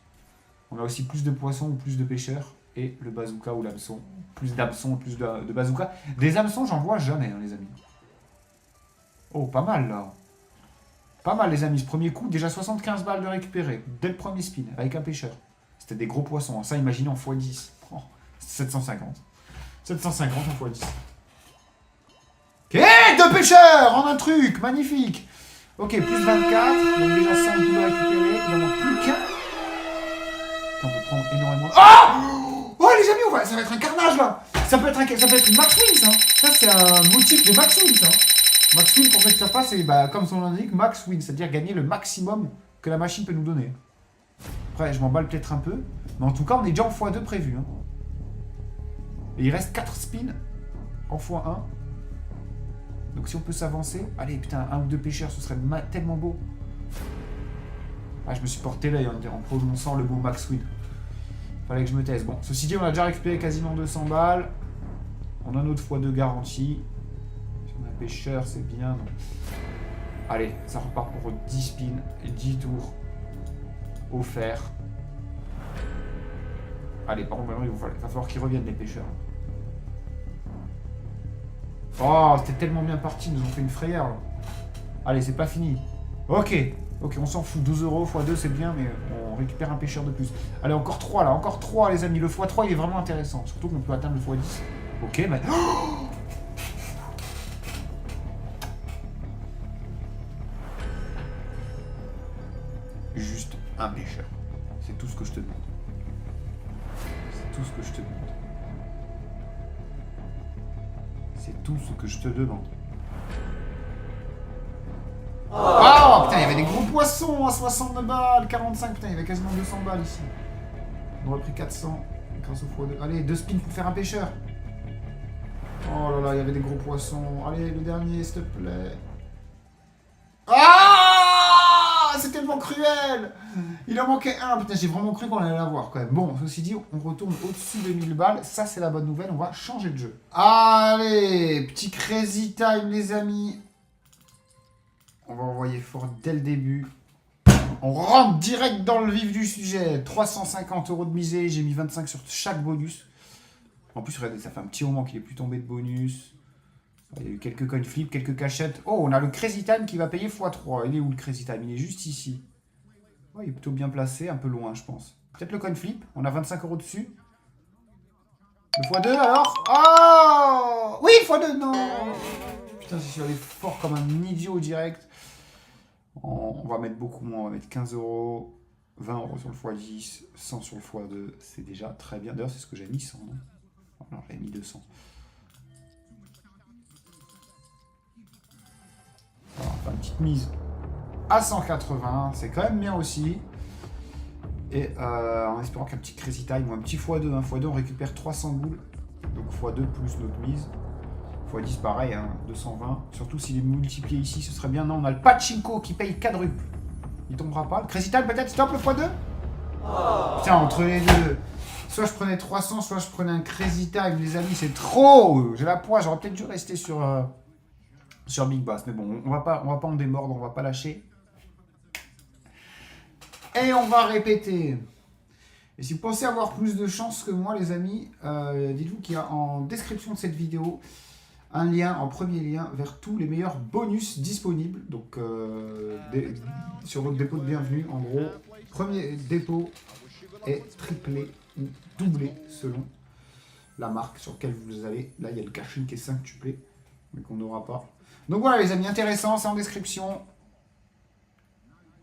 On a aussi plus de poissons ou plus de pêcheurs. Et le bazooka ou l'hameçon. Plus d'hameçons, plus de bazooka. Des hameçons, j'en vois jamais, hein, les amis. Oh, pas mal, là. Pas mal, les amis. Ce premier coup, déjà 75 balles de récupérer. Dès le premier spin, avec un pêcheur. C'était des gros poissons. Ça, imaginez en x10. Oh, 750. 750 en x10. Ok, deux pêcheurs en un truc. Magnifique. Ok, plus 24. Donc déjà 100 boules à récupérer. Il n'y en a plus qu'un. On peut prendre énormément de... Oh, oh les amis, ça va être un carnage, là. Ça peut être une Max Win, ça. Ça, c'est un motif de Max Win, ça. Max Win, pour ceux qui ne savent pas, c'est comme son nom l'indique, Max Win, c'est-à-dire gagner le maximum que la machine peut nous donner. Après, je m'emballe peut-être un peu, mais en tout cas, on est déjà en x2 prévu. Hein. Et il reste 4 spins en x1. Donc si on peut s'avancer... Allez, putain, un ou deux pêcheurs, ce serait tellement beau. Ah, je me suis porté l'œil en prononçant le mot Max Win. Fallait que je me taise. Bon, ceci dit, on a déjà récupéré quasiment 200 balles. On a notre x2 garantie. Un pêcheur, c'est bien. Donc... Allez, ça repart pour 10 spins et 10 tours offerts. Allez, par contre, maintenant, il va falloir qu'ils reviennent, les pêcheurs. Oh, c'était tellement bien parti, ils nous ont fait une frayeur. Là. Allez, c'est pas fini. Ok, on s'en fout. 12 € x2, c'est bien, mais on récupère un pêcheur de plus. Allez, encore 3, là, encore 3, les amis. Le x3, il est vraiment intéressant. Surtout qu'on peut atteindre le x10. Ok, mais... Oh, juste un pêcheur. C'est tout ce que je te demande. C'est tout ce que je te demande. C'est tout ce que je te demande. Oh putain, il y avait des gros poissons à 69 balles, 45, putain, il y avait quasiment 200 balles ici. On aurait pris 400 grâce au x2. Allez, 2 spins pour faire un pêcheur. Oh là là, il y avait des gros poissons. Allez, le dernier, s'il te plaît. Ah, c'est tellement cruel. Il en manquait un. Putain, j'ai vraiment cru qu'on allait l'avoir quand même. Bon, ceci dit, on retourne au-dessus de 1000 balles. Ça, c'est la bonne nouvelle. On va changer de jeu. Allez, petit crazy time, les amis. On va envoyer fort dès le début. On rentre direct dans le vif du sujet. 350 € de misée. J'ai mis 25 sur chaque bonus. En plus, regardez, ça fait un petit moment qu'il n'est plus tombé de bonus. Il y a eu quelques coin flips, quelques cachettes. Oh, on a le Crazy Time qui va payer x3. Il est où le Crazy Time? Il est juste ici. Oh, il est plutôt bien placé, un peu loin, je pense. Peut-être le coin flip. On a 25 € dessus. Le x2 alors? Oh oui, x2, non. Putain, je suis allé fort comme un idiot direct. On va mettre beaucoup moins. On va mettre 15 €, 20 € sur le x10, 100 sur le x2. C'est déjà très bien. D'ailleurs, c'est ce que j'ai mis, 100, non? Non, j'avais mis 200. Alors, on va faire une petite mise à 180, c'est quand même bien aussi. Et en espérant qu'un petit crazy time ou un petit x2, un x2, on récupère 300 boules. Donc x2 plus notre mise. x10 pareil, hein, 220. Surtout s'il est multiplié ici, ce serait bien. Non, on a le pachinko qui paye quadruple. Il tombera pas. Le crazy time peut-être, stop le x2. Oh. Putain, entre les deux. Soit je prenais 300, soit je prenais un crazy time, les amis, c'est trop. J'ai la poisse, j'aurais peut-être dû rester sur Big Bass. Mais bon, on va pas en démordre, on va pas lâcher. Et on va répéter. Et si vous pensez avoir plus de chance que moi, les amis, dites-vous qu'il y a en description de cette vidéo un lien, en premier lien, vers tous les meilleurs bonus disponibles. Donc, sur votre dépôt de bienvenue, en gros, premier dépôt est triplé ou doublé selon la marque sur laquelle vous allez. Là, il y a le cash-in qui est quintuplé, mais qu'on n'aura pas. Donc voilà, les amis, intéressant, c'est en description.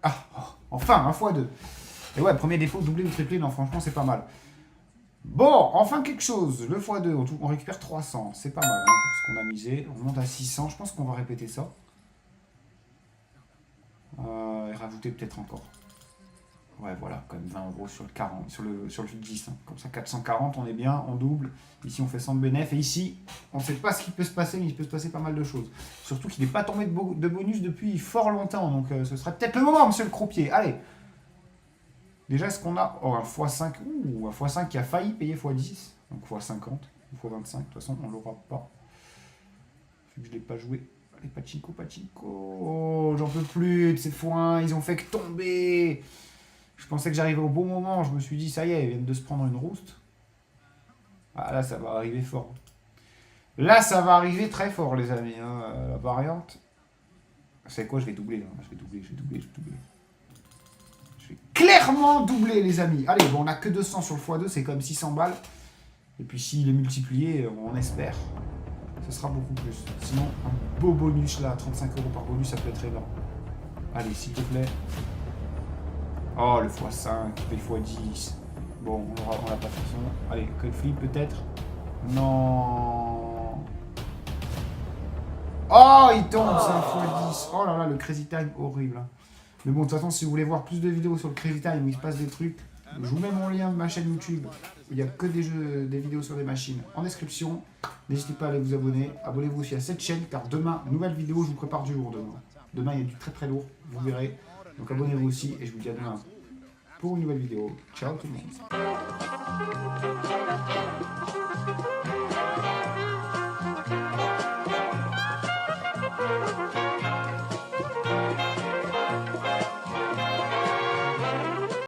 Ah, oh, enfin, un x2. Et ouais, premier défaut, doublé ou triplé, non, franchement, c'est pas mal. Bon, enfin quelque chose. Le x2, on récupère 300. C'est pas mal, hein, pour ce qu'on a misé. On monte à 600. Je pense qu'on va répéter ça. Et rajouter peut-être encore. Ouais, voilà, quand même 20 € sur le 40, sur le 10. Hein. Comme ça, 440, on est bien, on double. Ici, on fait 100 de bénéf. Et ici, on ne sait pas ce qui peut se passer, mais il peut se passer pas mal de choses. Surtout qu'il n'est pas tombé de bonus depuis fort longtemps. Donc, ce sera peut-être le moment, monsieur le croupier. Allez. Déjà, est-ce qu'on a un x5 ou un x5 qui a failli payer x10? Donc x50 ou x25. De toute façon, on ne l'aura pas. Vu que je ne l'ai pas joué. Allez, pachinko. Oh, j'en peux plus de ces x1. Ils ont fait que tomber. Je pensais que j'arrivais au bon moment. Je me suis dit, ça y est, ils viennent de se prendre une rouste. Ah, là, ça va arriver fort. Là, ça va arriver très fort, les amis. Hein. La variante. C'est quoi? Je vais doubler. Hein. Je vais doubler. Je vais clairement doubler, les amis. Allez, bon, on n'a que 200 sur le x2. C'est comme 600 balles. Et puis, s'il est multiplié, on espère. Ce sera beaucoup plus. Sinon, un beau bonus, là. 35 € par bonus, ça peut être énorme. Allez, s'il te plaît. Oh, le x5, le x10. Bon, on l'a pas fait son. Allez, code flip peut-être. Non. Oh, il tombe, c'est un x10. Oh là là, le crazy time, horrible. Hein. Mais bon, de toute façon, si vous voulez voir plus de vidéos sur le crazy time où il se passe des trucs, je vous mets mon lien de ma chaîne YouTube. Il n'y a que des jeux, des vidéos sur des machines en description. N'hésitez pas à aller vous abonner. Abonnez-vous aussi à cette chaîne car demain, nouvelle vidéo, je vous prépare du lourd demain. Demain, il y a du très très lourd, vous verrez. Donc abonnez-vous aussi et je vous dis à demain pour une nouvelle vidéo. Ciao tout le monde.